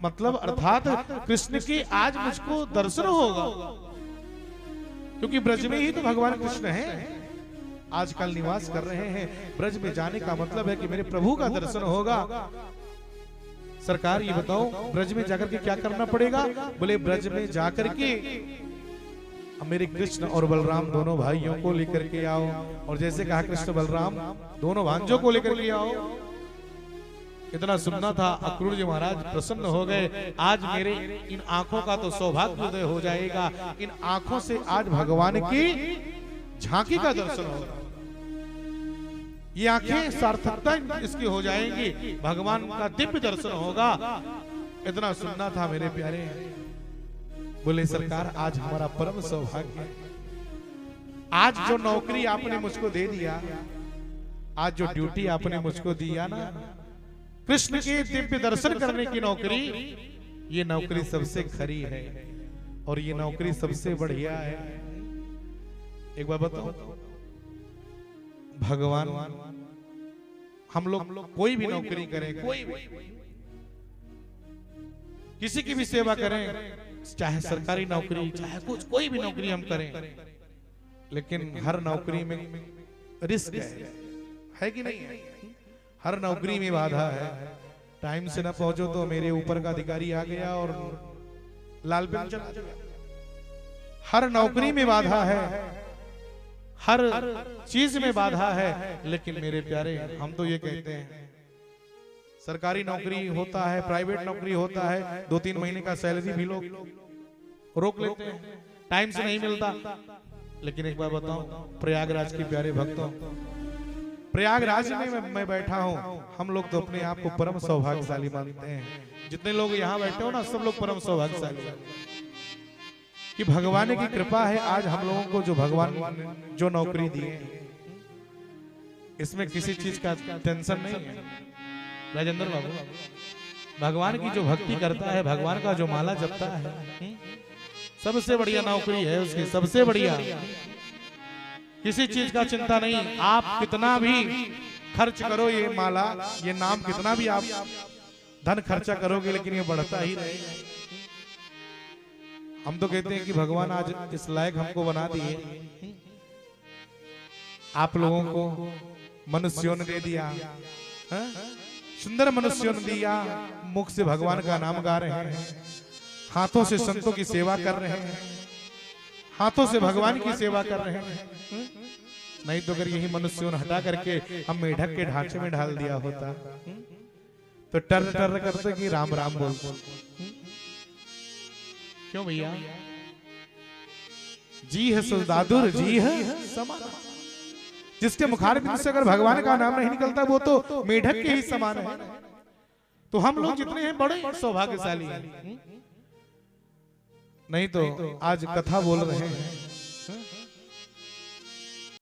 मतलब अर्थात कृष्ण की आज मुझको दर्शन होगा, क्योंकि ब्रज में ही तो भगवान कृष्ण हैं, आजकल निवास कर रहे हैं। ब्रज में जाने का मतलब है कि मेरे प्रभु का दर्शन होगा। सरकार ये बताओ ब्रज में जाकर के क्या करना पड़ेगा? बोले ब्रज में जाकर के मेरे कृष्ण और बलराम दोनों भाइयों को लेकर के आओ, और जैसे कहा कृष्ण बलराम दोनों भांजों को लेकर के आओ। इतना सुनना था। अक्रूर जी महाराज प्रसन्न हो गए। आज मेरे इन आंखों का तो सौभाग्य उदय हो जाएगा, इन आंखों से आज भगवान की झांकी का दर्शन होगा। ये आंखें सार्थकता इसकी हो जाएंगी, भगवान का दिव्य दर्शन होगा। इतना सुनना था मेरे प्यारे। बोले सरकार आज हमारा परम सौभाग्य है। आज जो नौकरी आपने मुझको दे दिया, आज जो ड्यूटी आपने मुझको दिया ना, कृष्ण के दिव्य दर्शन करने की नौकरी, ये नौकरी सबसे खरी है और ये नौकरी सबसे बढ़िया है। एक बार बताओ, भगवान हम लोग कोई भी नौकरी करें, कोई भी किसी की भी सेवा करें, चाहे सरकारी नौकरी चाहे कुछ, कोई भी नौकरी हम करें, लेकिन हर नौकरी में रिस्क है कि नहीं है? हर नौकरी में बाधा है। टाइम से ना पहुंचो तो मेरे ऊपर का अधिकारी आ गया और लाल पेन चला गया। हर नौकरी में बाधा है, हर चीज में बाधा है। लेकिन मेरे प्यारे, हम तो ये कहते हैं सरकारी नौकरी होता है, प्राइवेट नौकरी होता है, 2-3 महीने का सैलरी भी लोग रोक लेते हैं, टाइम से नहीं मिलता। लेकिन एक बार बताऊं, प्रयागराज के प्यारे भक्तों, प्रयागराज में मैं बैठा हूं, हम लोग तो अपने आप को परम सौभाग्यशाली मानते हैं। जितने लोग यहाँ बैठे हो ना, सब लोग परम सौभाग्यशाली कि भगवान की कृपा है। आज हम लोगों को जो भगवान जो नौकरी दी है, इसमें किसी चीज का टेंशन नहीं है। राजेंद्र बाबू, भगवान की जो भक्ति करता है, भगवान का जो माला जपता है, सबसे बढ़िया नौकरी है उसकी, सबसे बढ़िया। किसी चीज का चिंता नहीं। आप कितना भी खर्च करो ये माला, ये नाम, कितना भी आप धन खर्चा करोगे, लेकिन ये बढ़ता ही रहेगा। हम तो कहते हैं कि भगवान आज इस लायक हमको बना दिए, आप लोगों को मनुष्यों ने दे दिया, सुंदर मनुष्यों ने दिया, मुख से भगवान का नाम गा रहे हैं, हाथों से संतों की सेवा कर रहे हैं, हाथों से भगवान की सेवा कर रहे हैं। नहीं तो अगर यही मनुष्यों ने हटा करके हम मेढक के ढांचे में ढाल दिया होता तो टर टर करते कि राम राम बोलते। क्यों भैया? जी है सुदादुर, जी है समान। जिसके मुखारबिंद से अगर भगवान का नाम नहीं निकलता, वो तो मेढक के ही समान है। तो हम लोग जितने हैं बड़े सौभाग्यशाली हैं। नहीं तो आज कथा बोल रहे हैं,